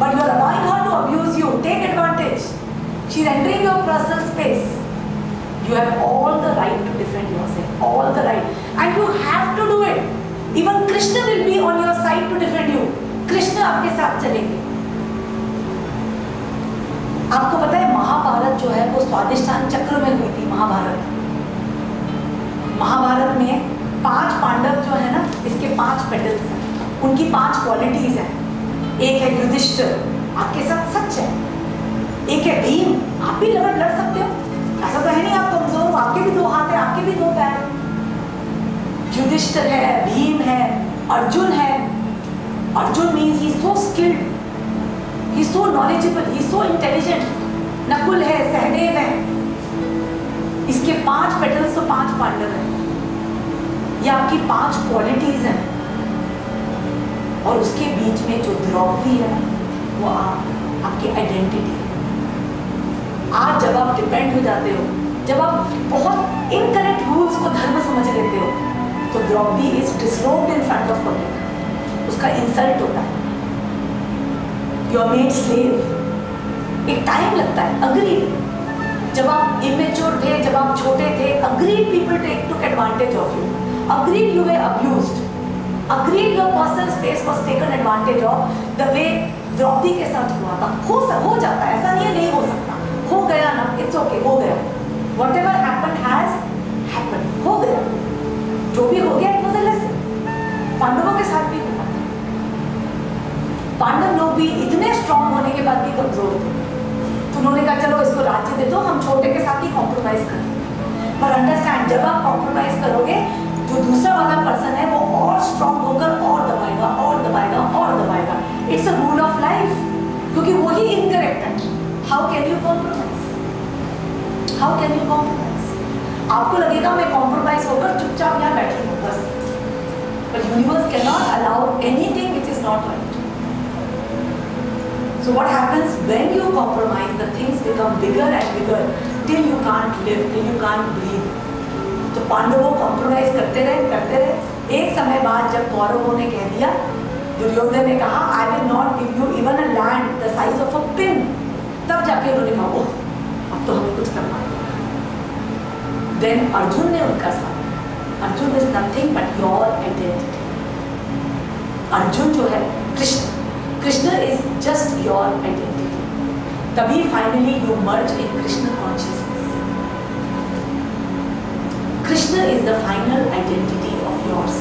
but you're allowing her to abuse you, take advantage. She's entering your personal space. You have all the right to defend yourself, all the right, and you have to do it. Even Krishna will be on your side to defend you. Krishna आपके साथ चलेंगे। आपको पता है महाभारत जो है वो स्वादिष्टान चक्र में हुई थी। महाभारत में 5 पांडव जो है ना, इसके 5 पेटल्स हैं, उनकी 5 क्वालिटीज हैं। एक है युधिष्ठिर, आपके साथ सच है। एक है भीम, आप भी लड़ सकते हो, ऐसा तो है नहीं आप कमजोर हो, आपके भी 2 हाथ है, आपके भी 2 पैर। युधिष्ठिर है, भीम है, अर्जुन है। Arjun means he so skilled, he so knowledgeable, he so intelligent. Nakul है, सहदेव है। इसके 5 पेटल्स तो 5 पांडव हैं। ये आपकी 5 क्वालिटीज हैं। और उसके बीच में जो द्रौपदी है वो आपकी आइडेंटिटी है। आज जब आप डिपेंड हो जाते हो, जब आप बहुत इनकरेक्ट रूल्स को धर्म समझ लेते हो, तो Draupadi is disrobed in front of public, उसका इंसल्ट होता है। You are made slave. एक टाइम लगता है। अग्रीड, जब आप इमेच्योर थे, जब आप छोटे थे, agreed people took advantage of you, agreed you were abused, agreed your personal space was taken advantage of, the way Draupadi के साथ हुआ था। हो जाता है, ऐसा नहीं है नहीं हो सकता, हो गया ना, इट्स ओके, हो गया। व्हाटएवर हैपेंड हैज हैपेंड, हो गया, जो भी हो गया इट वाज अ लेसन। पांडवों के साथ भी हुआ। पांडव लोग भी इतने स्ट्रांग होने के बाद भी कमजोर थे, तो उन्होंने कहा चलो इसको राज्य दे दो, हम छोटे के साथ ही कॉम्प्रोमाइज करें। पर अंडरस्टैंड, जब आप कॉम्प्रोमाइज करोगे, जो दूसरा वाला पर्सन है वो और स्ट्रांग होकर और दबाएगा और दबाएगा और दबाएगा। It's a rule of life, क्योंकि वही इनकरेक्ट है। How can you compromise? How can you compromise? आपको लगेगा मैं कॉम्प्रोमाइज होकर चुपचाप यहाँ बैठी हूँ बस, पर universe can not allow anything which is not right. So what happens when you compromise? The things become bigger and bigger till you can't live, till you can't breathe. तो पांडवों कॉम्प्रोमाइज करते रहे। एक समय बाद जब कौरवों ने कह दिया, दुर्योधन ने कहा I will not give you even a land the size of a pin, तब जाके उन्होंने कहा ओह अब तो हमें कुछ करना है। Then अर्जुन ने उनका साथ, Arjun is nothing but your identity. Arjun जो है Krishna is just your identity. तभी finally you merge in Krishna consciousness. Krishna is the final identity of yours.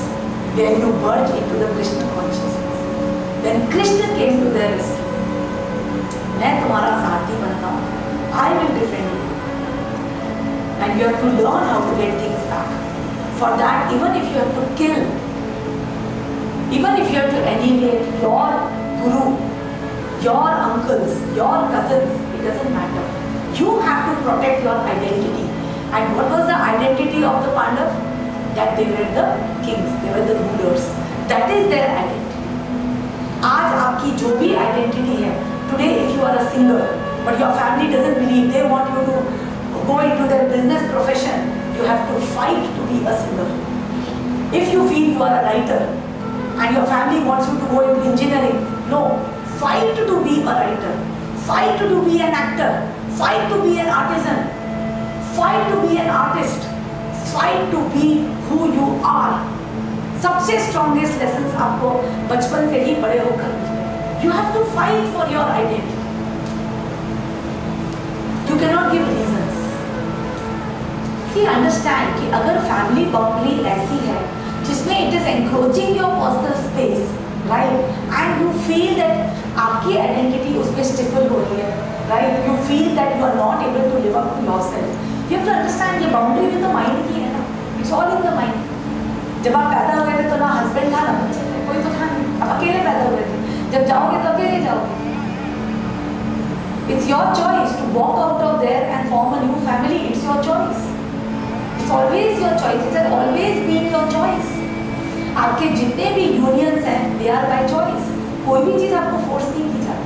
When you merge into the Krishna consciousness, then Krishna came to their rescue. मैं तुम्हारा साथी बनता हूँ. I will defend you. And you have to learn how to get things back. For that, even if you have to kill, even if you have to annihilate your guru, your uncles, your cousins, it doesn't matter. You have to protect your identity. And what was the identity of the Pandavas? That they were the kings, they were the rulers. That is their identity. आज आपकी जो भी identity है, today if you are a singer, but your family doesn't believe, they want you to go into their business profession, you have to fight to be a singer. If you feel you are a writer, and your family wants you to go into engineering, no, fight to be a writer, fight to be an actor, fight to be an artisan, fight to be an artist, fight to be who you are. सबसे strongest lessons आपको बचपन से ही बड़े होकर मिलते हैं। You have to fight for your identity. You cannot give reasons. See, understand कि अगर family boundary ऐसी है जिसमें it is encroaching your personal space, right? And you feel that आपकी identity उसमें stifle हो रही है, right? You feel that you are not able to live up to yourself. You have to understand ये boundary भी तो mind की है ना. It's all in the mind. जब आप पैदा हुए थे तो ना husband था ना बच्चे थे, कोई तो था नहीं. आप अकेले पैदा हुए थे. जब जाओगे तो अकेले जाओगे. It's your choice to walk out of there and form a new family. It's your choice. It's always your choice. It has always been your choice. आपके जितने भी unions हैं, they are by choice. कोई भी चीज़ आपको force नहीं की जाती.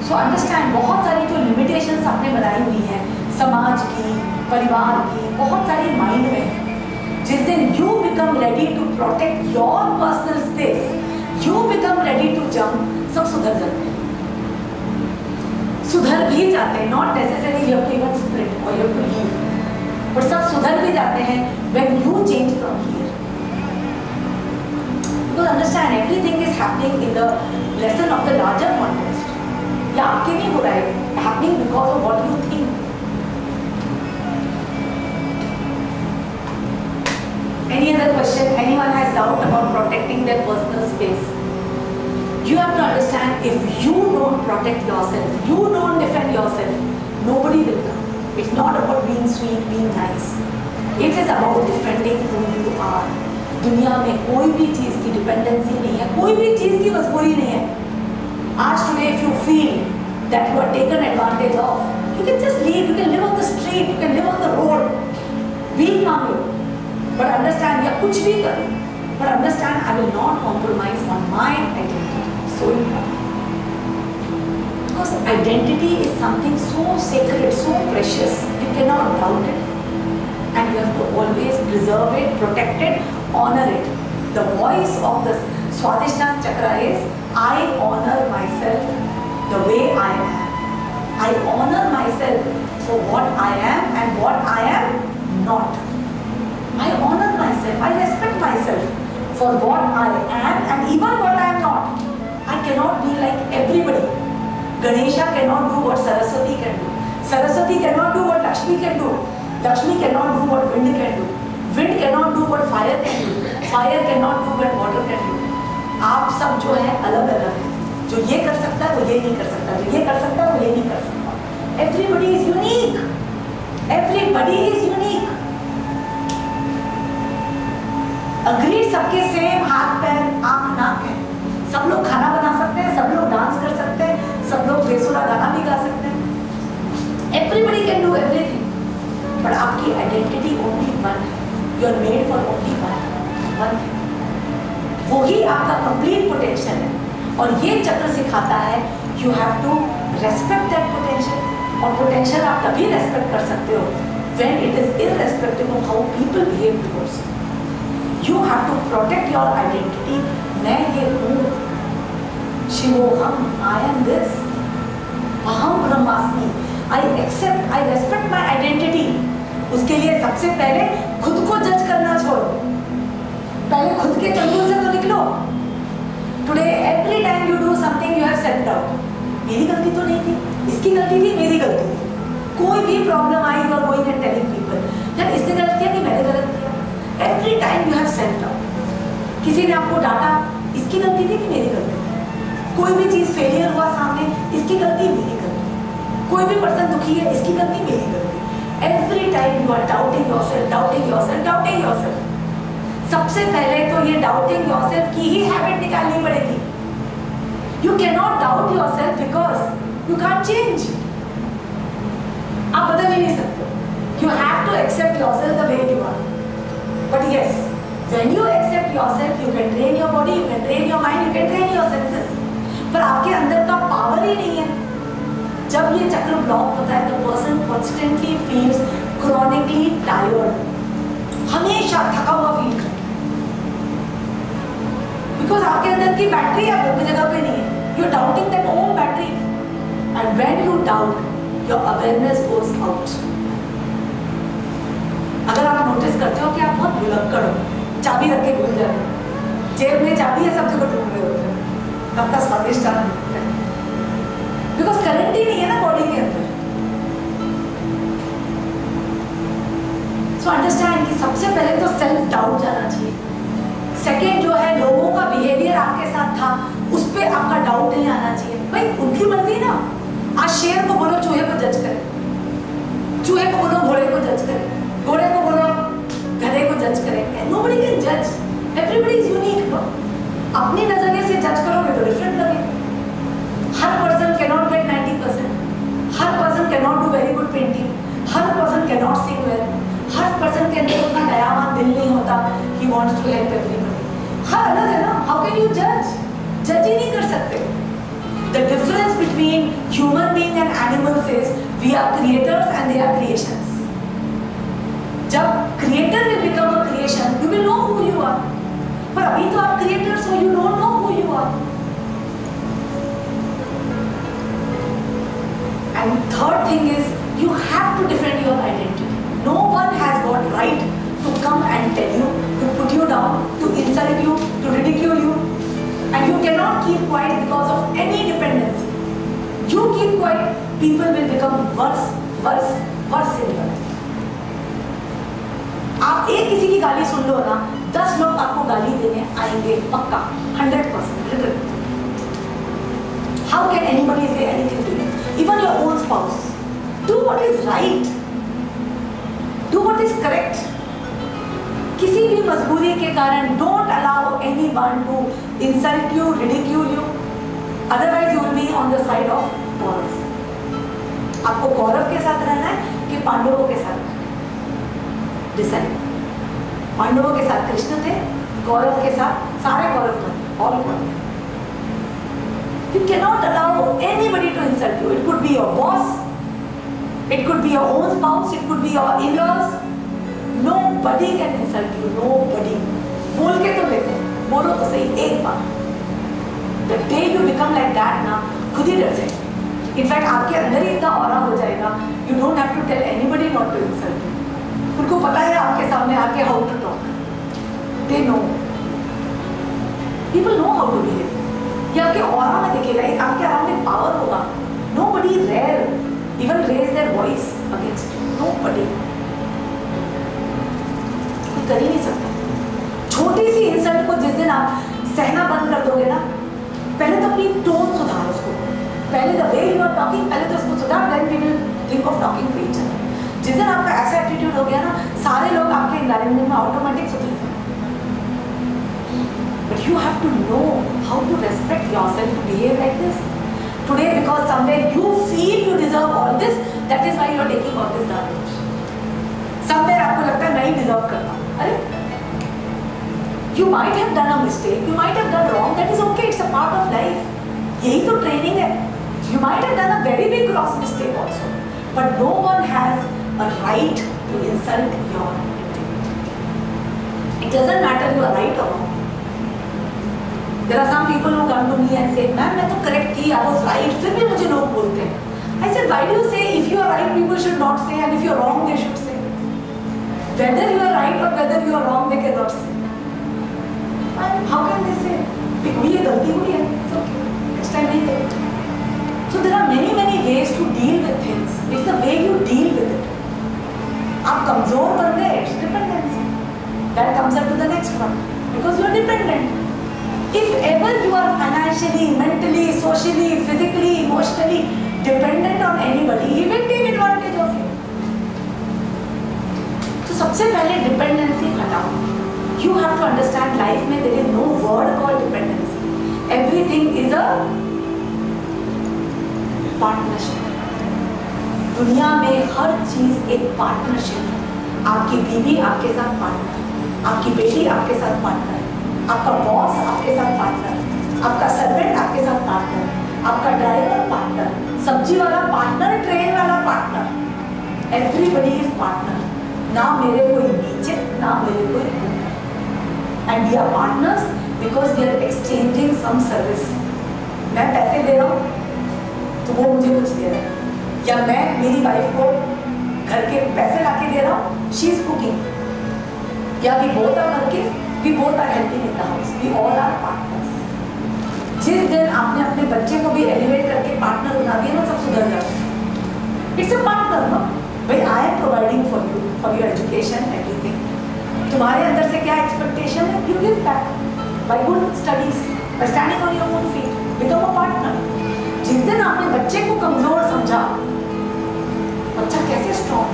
So understand, बहुत सारी जो limitations आपने बनाई हुई हैं, समाज की, परिवार की, बहुत सारी mind में. जिस दिन you become ready to protect your personal space, you become ready to jump, सब सुधर जाते हैं. सुधर भी जाते हैं, not necessarily you have to even split or you have to leave, but सब सुधर भी जाते हैं when you change from here. Because understand, everything is happening in the lesson of the larger context. ये आपके नहीं हो रहा है, happening because of what you think. Any other question? Anyone has doubt about protecting their personal space? You have to understand, if you don't protect yourself, you don't defend yourself, nobody will come. It's not about being sweet, being nice. It is about defending who you are. दुनिया में कोई भी चीज़ की dependency नहीं है, कोई भी चीज़ की मजबूरी नहीं है. आज today if you feel that you are taken advantage of, you can just leave. You can live on the street, you can live on the road. भीख मांग लो, but understand, या कुछ भी करो, but understand, I will not compromise on my identity. So important. Because identity is something so sacred, so precious, you cannot doubt it. And you have to always preserve it, protect it, honor it. The voice of the Swadhisthana Chakra is, I honor myself the way I am. I honor myself for what I am and what I am not. I honor myself, I respect myself for what I am and even what I am not. I cannot be like everybody. Ganesha cannot do what Saraswati can do. Saraswati cannot do what Lakshmi can do. Lakshmi cannot do what wind can do. Wind cannot do what fire can do. Fire cannot do what water can do. आप सब जो है अलग अलग हैं. जो ये कर सकता है वो ये नहीं कर सकता. जो ये कर सकता है वो ये नहीं कर सकता. Everybody is unique. Everybody is unique. Agreed, सबके सेम हाथ पैर आँख नाक है. सब लोग खाना बना सकते हैं, सब लोग डांस कर सकते हैं, सब लोग बेसुरा गाना भी गा सकते हैं. Everybody can do everything. But आपकी identity only one है. You are made for only one thing. वही आपका complete potential है. और ये चक्र सिखाता है you have to respect that potential. और potential आप तभी respect कर सकते हो when it is irrespective of how people behave towards you. You have to protect your identity. मैं ये हूँ, शिवोहम, I am this, अहम ब्रह्मास्मि. I accept, I respect my identity. उसके लिए सबसे पहले खुद को जज करना छोड़ो. पहले खुद के कंट्रोल से तो निकलो. Today every time you do something you have self doubt. मेरी गलती तो नहीं थी, इसकी गलती थी, मेरी गलती थी. कोई भी problem I you are going and telling people यार इसने गलत किया कि मैंने गलत किया. Every time you have self doubt. किसी ने आपको डांटा, इसकी गलती थी कि मेरी गलती थी. कोई भी चीज़ फेलियर हुआ सामने, इसकी गलती मेरी गलती. कोई भी पर्सन दुखी है, इसकी गलती मेरी गलती. Every time you are doubting yourself, doubting yourself, doubting yourself. सबसे पहले तो ये doubting yourself की ही हैबिट निकालनी पड़ेगी. You cannot doubt yourself because you can't change. आप बदल ही नहीं सकते. You have to accept yourself the way you are. But yes, when you accept yourself, you can train your body, you can train your mind, you can train your senses. पर आपके अंदर का power ही नहीं है. जब ये चक्र block होता है, the person constantly feels chronically tired. हमेशा थका हुआ फील करता है. Because आपके अंदर की बैटरी आपकी जगह पे नहीं है. You're doubting that own battery. And when you doubt, your awareness goes out. अगर आप नोटिस करते हो कि आप बहुत भुलक्कड़ हो, चाबी रख के भूल जाते हो, जेब में चाबी है, सब जगह ढूंढ रहे होते हैं, कब तक स्वादिष्ट है, बिकॉज करंट ही नहीं है ना बॉडी के अंदर। सो अंडरस्टैंड कि सबसे पहले तो सेल्फ डाउट जाना चाहिए। सेकेंड जो है, लोगों का बिहेवियर आपके साथ था, उस पर आपका डाउट नहीं आना चाहिए। भाई उनकी मर्जी ना, आज शेर को बोलो चूहे को जज करे, चूहे को बोलो घोड़े को जज करे, घोड़े को बोलो गधे को जज करे। नोबडी कैन जज, एवरीबडी इज यूनिक। अपनी नजरिए से जज करोगे तो डिफरेंट लगे। हर पर्सन कैन नॉट गेट 90%, हर person can not do very good painting, हर person can not sing well, हर पर्सन के अंदर उतना दयावान दिल नहीं होता, he wants to help everybody। हर अलग है ना, how can you judge? जज ही नहीं कर सकते। The difference between human being and animals is we are creators and they are creations। जब creator will become a creation, you will know who you are। पर अभी तो आप creators हो, you don't know who you are। And third thing is you have to defend your identity। No one has got right to come and tell you, to put you down, to insult you, to ridicule you, and you cannot keep quiet because of any dependency। You keep quiet, people will become worse, worse, worse in your life। आप एक किसी की गाली सुन लो ना, 10 लोग आपको गाली देने आएंगे पक्का, 100% written। How can anybody say anything to you? Even your own spouse। Do what is right। Do what is correct। किसी भी मजबूरी के कारण don't allow anyone to insult you, ridicule you, otherwise you will be on the side of Kaurava. आपको कौरव के साथ रहना है कि पांडवों के साथ? डिसाइड। पांडवों के साथ कृष्ण थे, कौरव के साथ सारे कौरव थे, all Kaurava. You cannot allow anybody to insult you। It could be your boss, it could be your own spouse, it could be your in-laws। Nobody can insult you, nobody। बोल के तो देखो, बोलो तो सही एक बार। The day you become like that ना, खुद ही डर जाए। In fact आपके अंदर ही इतना ऑरा हो जाएगा, you don't have to tell anybody not to insult you। उनको पता है आपके सामने आके how to talk। They know। People know how to behave। ये आपके ऑरा में दिखेगा, आपके अराउंड एक पावर होगा। Nobody rare even raise their voice against you। Nobody। कोई कर ही नहीं सकता। छोटी सी इंसल्ट को जिस दिन आप सहना बंद कर दोगे ना, पहले तो अपनी टोन सुधार उसको, पहले the way you are talking, पहले तो उसको सुधार, then we will think of talking to each other. जिस दिन आपका ऐसा एटीट्यूड हो गया ना, सारे लोग आपके एनवायरनमेंट में ऑटोमेटिक सुधर जाएंगे। But you have to know how to respect yourself, to behave like this. Today, because somewhere you feel you deserve all this, that is why you are taking all this garbage। Somewhere आपको लगता है नहीं deserve करता। अरे, you might have done a mistake, you might have done wrong, that is okay, it's a part of life। यही तो training है। You might have done a very big gross mistake also, but no one has a right to insult your integrity। It doesn't matter you are right or wrong। There are some people who come to me and say, "ma'am मैं तो correct थी, I was right", फिर भी मुझे लोग बोलते हैं। I said, why do you say if you are right people should not say, and if you are wrong they should say? Whether you are right or whether you are wrong they cannot say। How can they say? because ये गलती हुई है, it's okay, next time नहीं करेंगे। So there are many ways to deal with things। It's the way you deal with it। आप कमजोर बन गए, it's dependency। That comes up to the next one, because you are dependent। If ever you are financially, mentally, socially, physically, emotionally dependent on anybody, he will take advantage of you। तो सबसे पहले dependency हटाओ। You have to understand life में there is no word called dependency। Everything is a partnership। दुनिया में हर चीज एक partnership है। आपकी बीवी आपके साथ पार्टनर, आपकी बेटी आपके साथ पार्टनर, आपका बॉस आपके साथ पार्टनर, आपका सर्वेंट आपके साथ पार्टनर, आपका ड्राइवर पार्टनर, सब्जी वाला पार्टनर, ट्रेन वाला पार्टनर। Everybody is partner. ना मेरे कोई नीचे, ना मेरे कोई ऊपर। And we are partners because we are exchanging some service. मैं पैसे दे रहा हूँ तो वो मुझे कुछ दे रहा है, या मैं मेरी वाइफ को घर के पैसे ला के दे रहा हूँ, शी इज कुकिंग, या we both are working, we both are helping in the house, we all are partners। जिस दिन आपने अपने बच्चे को भी एलिवेट करके पार्टनर बना दिया ना, सब सुधर जाता है। इट्स अ पार्टनर, नो भाई, I am providing for you, for your education, everything. तुम्हारे अंदर से क्या एक्सपेक्टेशन है, you give back by good studies, bye standing on your own feet, become a partner. जिस दिन आपने बच्चे को कमजोर समझा, बच्चा कैसे स्ट्रॉन्ग,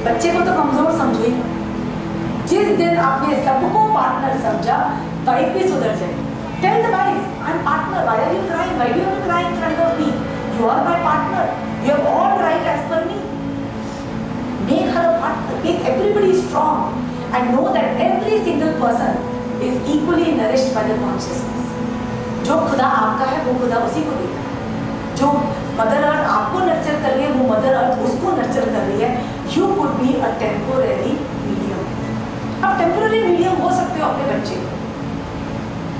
बच्चे को तो कमजोर समझो ही। जिस दिन आपने सबको पार्टनर समझा, वाइफ भी सुधर जाए। Tell the wife, I am partner, why are you crying, why do you have to cry in front of me, you are my partner, you have all right as per me. Make her a partner, make everybody strong and know that every single person is equally nourished by the consciousness. जो खुदा आपका है वो खुदा उसी को देता है। जो मदर अर्थ आपको नर्चर कर रही है, वो मदर अर्थ उसको नर्चर कर रही है। You could be a temporary medium. आप टेम्पोररी मीडियम हो सकते हो अपने बच्चे को,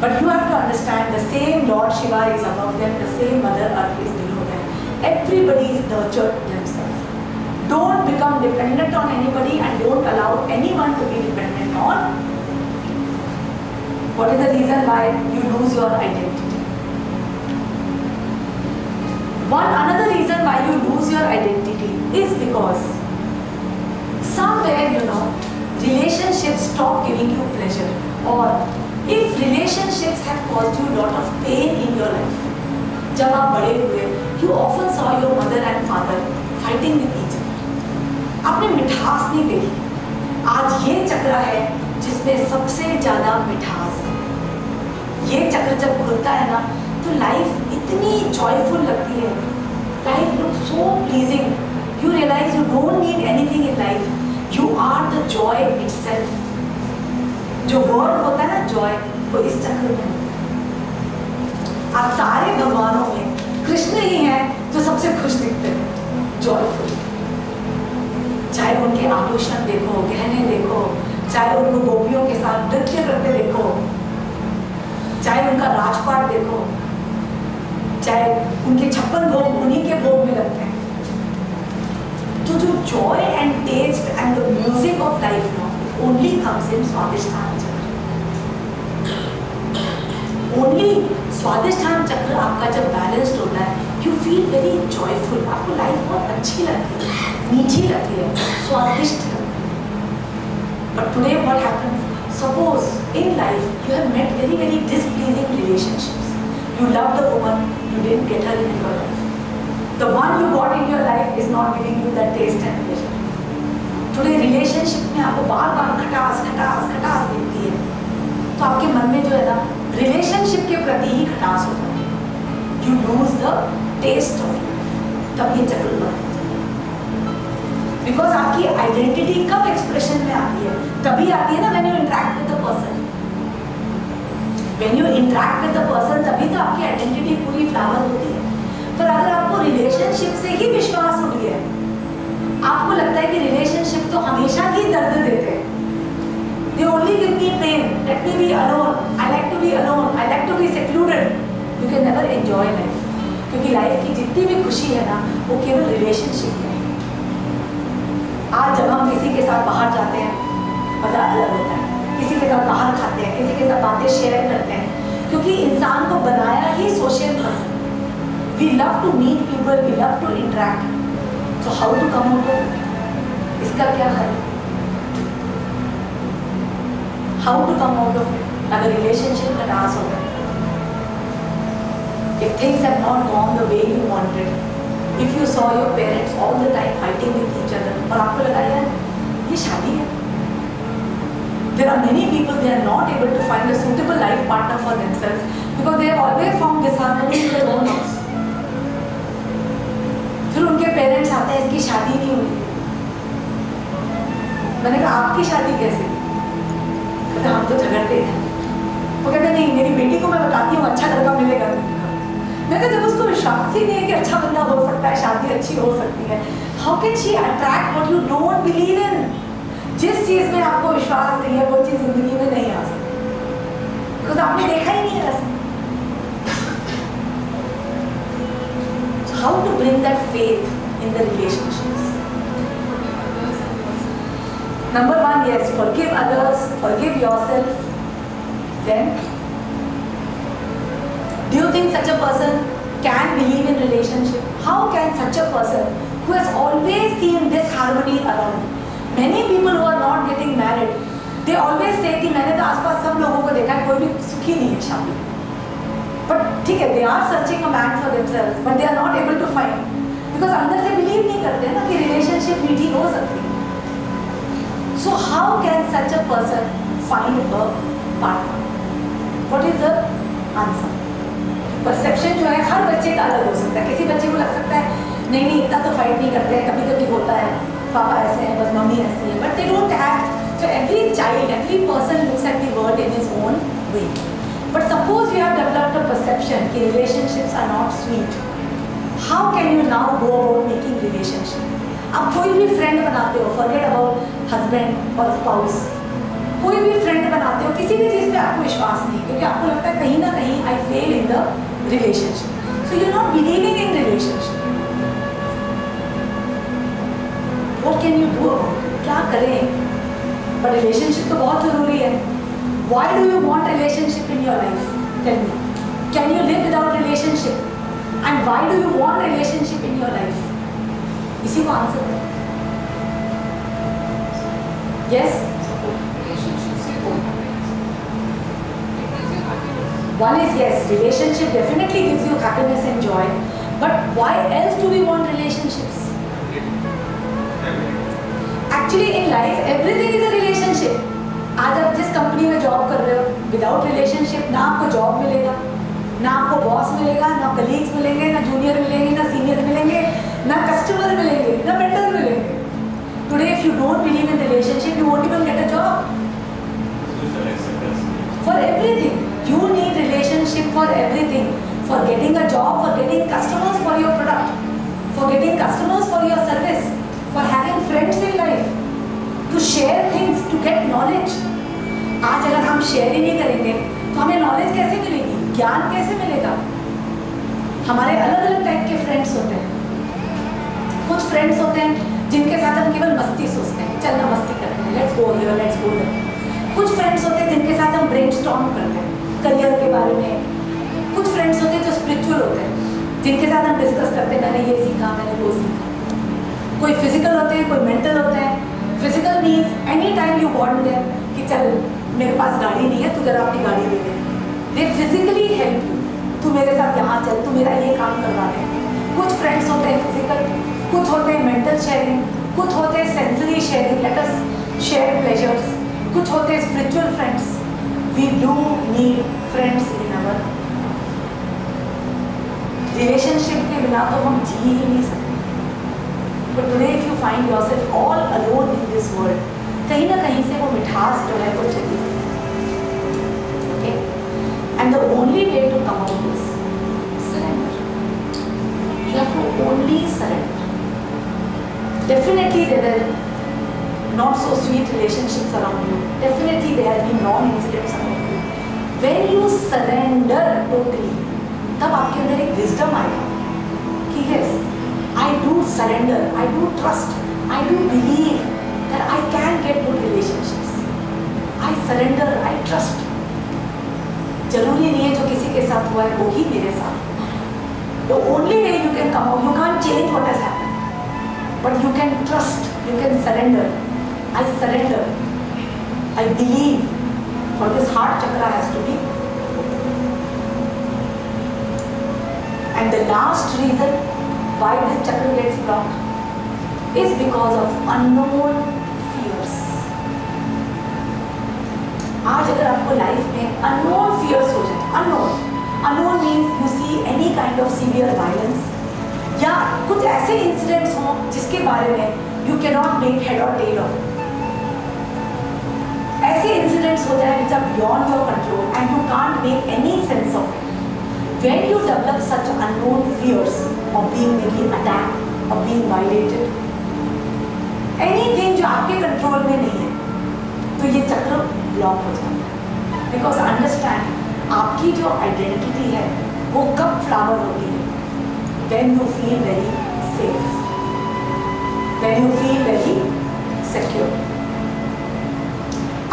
but you have to understand the same Lord Shiva is above them, the same Mother Earth is below them. Everybody is nurtured themselves. Don't become dependent on anybody and don't allow anyone to be dependent on. What is the reason why you lose your identity? Another reason why you lose your identity is because somewhere, relationships stop giving you pleasure, or if relationships have caused you a lot of pain in your life, जब आप बड़े हुए, you often saw your mother and father fighting with each other. आपने मिठास नहीं देखी। आज ये चक्र है जिसमें सबसे ज़्यादा मिठास है। ये चक्र जब खुलता है ना, तो लाइफ इतनी जॉयफुल लगती है, life look so pleasing, you realise you don't need anything in life, you are the joy itself. जो वर्ड होता है ना जॉय, वो इस चक्र में। आप सारे भगवानों में कृष्ण ही हैं जो सबसे खुश दिखते हैं, जॉयफुल। चाहे उनके आभूषण देखो, गहने देखो, चाहे उनको गोपियों के साथ नृत्य करते देखो, चाहे उनका राजपाट देखो, चाहे उनके 56 भोग उन्हीं के भोग में लगते हैं। तो जो joy and taste and the music of life only comes in Swadhisthana chakra. Only स्वादिष्ठान चक्र आपका जब बैलेंस्ड होता है, you feel very joyful, आपको लाइफ बहुत अच्छी लगती है, मीठी लगती है, स्वादिष्ट लगती है। But today what happens? Suppose in life you have met very very displeasing relationships. You loved a woman, you didn't get her in your life. The one you got in your life is not giving you that taste and pleasure. थोड़े relationship में आपको बार बार खटास खटास खटास दिखती है, तो आपके मन में जो है ना, रिलेशनशिप के प्रति ही खटास होता है। You lose the taste of life. तब ये चक्र बनता है। बिकॉज आपकी आइडेंटिटी कब एक्सप्रेशन में आती है? तभी आती है ना when you interact with the person. When you interact with the person, तभी तो आपकी आइडेंटिटी पूरी फ्लावर होती है। पर अगर आपको रिलेशनशिप से ही विश्वास उठ गया, आपको लगता है कि रिलेशनशिप तो हमेशा ही दर्द देते हैं, they only give me pain, let me be alone, I like to be alone, I like to be secluded, you can never enjoy life, क्योंकि लाइफ की जितनी भी खुशी है ना, वो केवल रिलेशनशिप में है। आज जब हम किसी के साथ बाहर जाते हैं, मजा अलग होता है, किसी के साथ बाहर खाते हैं, किसी के साथ बातें शेयर करते हैं, क्योंकि इंसान को बनाया ही social person. We love to meet people, we love to interact. So how to come out of it? इसका क्या है? How to come out of it? अगर relationship का नाश हो गया, if things have not gone the way you wanted, if you saw your parents all the time fighting with each other, और आपको लगा यार ये शादी है, there are many people, they are not able to find a suitable life partner for themselves because they have always found disharmony in their own house. फिर उनके parents आते हैं, इसकी शादी नहीं हुई। मैंने कहा आपकी शादी कैसे? कहते हम तो झगड़ते हैं। वो कहते नहीं, मेरी बेटी को मैं बताती हूँ अच्छा लड़का मिलेगा। मैं कहते जब उसको विश्वास ही नहीं है कि अच्छा बंदा हो सकता है, शादी अच्छी हो सकती है, how can she attract what you don't believe in? जिस चीज में आपको विश्वास नहीं है, वो चीज जिंदगी में नहीं आ सकती, क्योंकि आपने देखा ही नहीं है ऐसा। How to bring that faith in the relationships? Number one, yes, forgive others, forgive yourself. Then Do you think such a person can believe in relationship? How can such a person who has always seen disharmony around? Many people who are not getting married, they always say कि मैंने तो आसपास सब लोगों को देखा है, कोई भी सुखी नहीं है शादी. But ठीक है, they are searching a man for themselves, but they are not able to find, because अंदर से believe नहीं करते ना कि relationship मीठी हो सकती है. So how can such a person find a partner? What is the answer? Perception जो है हर बच्चे का अलग हो सकता है. किसी बच्चे को लग सकता है नहीं नहीं इतना तो फाइट नहीं करते हैं, कभी कभी होता है, पापा ऐसे हैं, बस मम्मी ऐसी है, but they don't have. So every child, every person looks at the world in his own way. But suppose you have developed a perception कि relationships are not sweet, how can you now go about making relationship? आप कोई भी friend बनाते हो, forget about husband और spouse, कोई भी friend बनाते हो, किसी भी चीज़ पे आपको विश्वास नहीं, क्योंकि आपको लगता है कहीं ना कहीं I fail in the relationship. So you not believing in relationship. What can you do about? क्या करें? बट रिलेशनशिप तो बहुत जरूरी है. Why do you want relationship in your life? Tell me. Can you live without relationship? And why do you want relationship in your life? इसी को answer करें. Yes. One is yes, relationship definitely gives you happiness and joy, but why else do we want relationships? Actually in life everything is a relationship. आज आप जिस company में job कर रहे हो, विदाउट रिलेशनशिप ना आपको जॉब मिलेगा, ना आपको बॉस मिलेगा, ना कलीग्स मिलेंगे, ना जूनियर मिलेंगे, ना सीनियर मिलेंगे, ना कस्टमर मिलेंगे, ना मेंटर मिलेंगे. Today if you don't believe in relationship, you won't even get a job. For everything. You need relationship for everything. For getting a job, for getting customers for your product, for getting customers for your service, for having friends in life, to share things, to get knowledge. आज अगर हम share ही नहीं करेंगे तो हमें knowledge कैसे मिलेगी, ज्ञान कैसे मिलेगा? हमारे अलग अलग टाइप के फ्रेंड्स होते हैं. कुछ फ्रेंड्स होते हैं जिनके साथ हम केवल मस्ती सोचते हैं, चलना मस्ती करते हैं, let's go here, let's go there. कुछ फ्रेंड्स होते हैं जिनके साथ हम ब्रेनस्टॉर्म करते हैं करियर के बारे में. कुछ फ्रेंड्स होते हैं जो स्पिरिचुअल होते हैं, जिनके साथ हम डिस्कस करते हैं, मैंने ये सीखा, मैंने वो सीखा. कोई फिजिकल होते हैं, कोई मेंटल होते हैं. Physical means any time you want them कि चल मेरे पास गाड़ी नहीं है, तू जरा अपनी गाड़ी दे दे. दे फिजिकली हेल्प यू, तू मेरे साथ यहाँ चल, तू मेरा ये काम करवा दे. कुछ फ्रेंड्स होते हैं फिजिकल, कुछ होते हैं मेंटल शेयरिंग, कुछ होते हैं sensory sharing, let us share pleasures. कुछ होते हैं spiritual friends. We do need friends in our relationship के बिना तो हम जी ही नहीं सकते. But today if you find yourself all alone in this world, कहीं ना कहीं से वो मिठास जो है वो चली जाती है. Okay? And the only way to come out is surrender. You have to only surrender. Definitely there were not so sweet relationships around you. Definitely there have been wrong incidents around you. When you surrender totally, तब आपके अंदर एक wisdom आएगा कि yes, I do surrender, I do trust, I do believe that I can get good relationships. I surrender, I trust. जरूरी नहीं है जो किसी के साथ हुआ है वो ही मेरे साथ. The only way you can come out, you can't change what has happened, but you can trust, you can surrender. I surrender. I believe. For this heart chakra has to be. And the last reason why this chakra gets blocked is because of unknown fears. आज अगर आपको life में unknown fears हो जाए, unknown means you see any kind of severe violence या कुछ ऐसे incidents हों जिसके बारे में you cannot make head or tail of. ऐसे इंसिडेंट्स हो जाए which are beyond your control and you can't make any sense of it. When you develop such unknown fears of being maybe attacked, of being violated, anything जो आपके control में नहीं है, तो ये चक्र ब्लॉक हो जाता है. Because understand, आपकी जो आइडेंटिटी है वो कब फ्लावर होती है? When you feel very safe, when you feel very secure.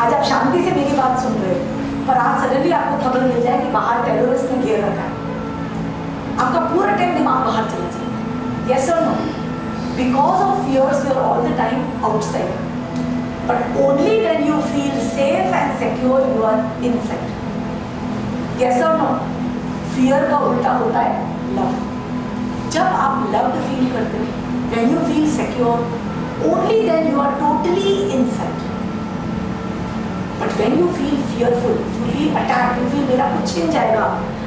आज आप शांति से मेरी बात सुन रहे हो, पर आज सडनली आपको खबर मिल जाए कि बाहर टेररिस्ट ने घेर रखा है, आपका पूरा टाइम दिमाग बाहर चला जाएगा। यस और no? Because of fears you are all the time outside, but only when you feel safe and secure you are inside. Yes और नो? फियर का उल्टा होता है लव। जब आप लव्ड फील करते हो, when you feel secure, only then you are totally inside. But when you feel fearful, you feel attack, you feel मेरा कुछ छिन जाएगा,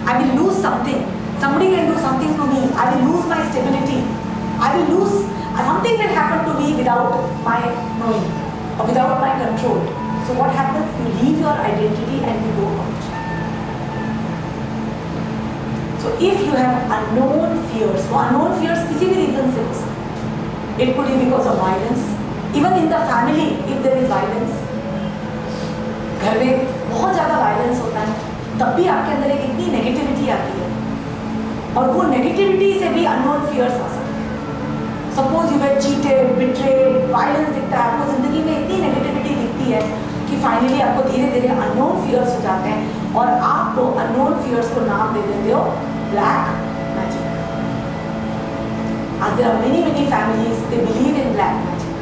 I will lose something, somebody can do something to me, I will lose my stability, I will lose, something will happen to me without my knowing or without my control. So what happens? You leave your identity and you go out. So if you have unknown fears, वो unknown fears किसी भी reason से हो सकते हैं. It could be because of violence, even in the family if there is violence. घर में बहुत ज़्यादा violence होता है, तब भी आपके अंदर एक इतनी negativity आती है, और वो नेगेटिविटी से भी अननोन फियर्स आ सकते हैं। Suppose you were cheated, betrayed, violence दिखता है आपको, जिंदगी में इतनी नेगेटिविटी दिखती है कि फाइनली आपको धीरे धीरे अननोन फियर्स हो जाते हैं और आप तो अननोन फियर्स को नाम दे देते हो black magic. There are many families they believe in black magic,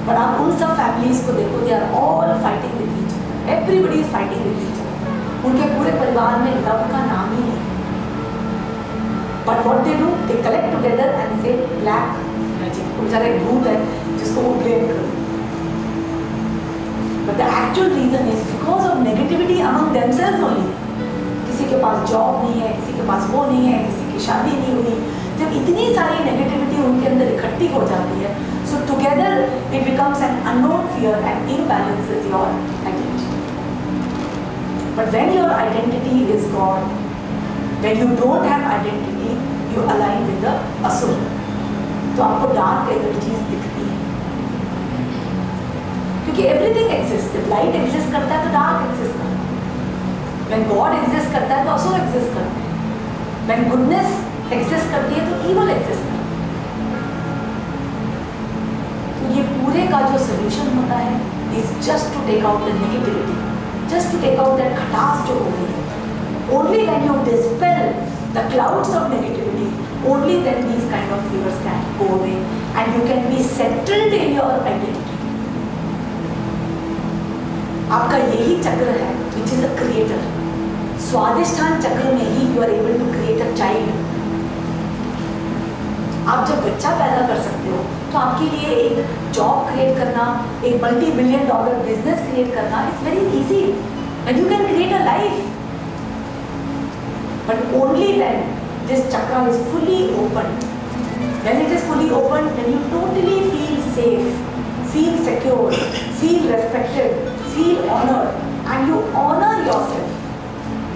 but आप उन सब फैमिलीज को देखो, they are all fighting with each other, everybody is fighting with each other. उनके पूरे परिवार में लव का नाम ही नहीं। But what they do, they collect together and say black magic. वो बेचारा एक भूत है जिसको वो blame कर देते हैं। But the actual reason is because of negativity among themselves only. किसी के पास जॉब नहीं है, किसी के पास वो नहीं है, किसी की शादी नहीं हुई। जब इतनी सारी नेगेटिविटी उनके अंदर इकट्ठी हो जाती है, so together it becomes an unknown fear and imbalances your identity. But when your identity is gone, when you don't have identity, you align with the asura. तो आपको डार्क एनर्जीज दिखती है, क्योंकि एवरीथिंग एग्जिस्ट, लाइट एग्जिस्ट करता है तो dark exist करता है, व्हेन गॉड एग्जिस्ट करता है तो असुर एग्जिस्ट करते हैं, व्हेन गुडनेस एग्जिस्ट करती है तो ईवल एग्जिस्ट करता है। तो ये पूरे का जो सोल्यूशन होता है is just to take out the negativity, just to take out that खटास जो हो गई है। Only when you dispel the clouds of negativity, only then these kind of fears can go away and you can be settled in your identity. आपका यही चक्र है which is a creator. स्वादिष्ठान चक्र में ही you are able to create a child. आप जब बच्चा पैदा कर सकते हो तो आपके लिए एक जॉब क्रिएट करना, एक multi-billion dollar बिजनेस क्रिएट करना is very easy and you can create a life. But only when this chakra is fully open, when it is fully open, then you totally feel safe, feel secure, feel respected, feel honored, and you honor yourself.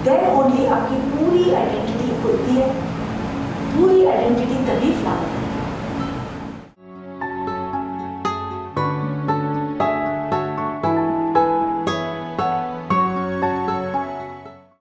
Then only आपकी पूरी identity खुलती है, पूरी identity तभी flower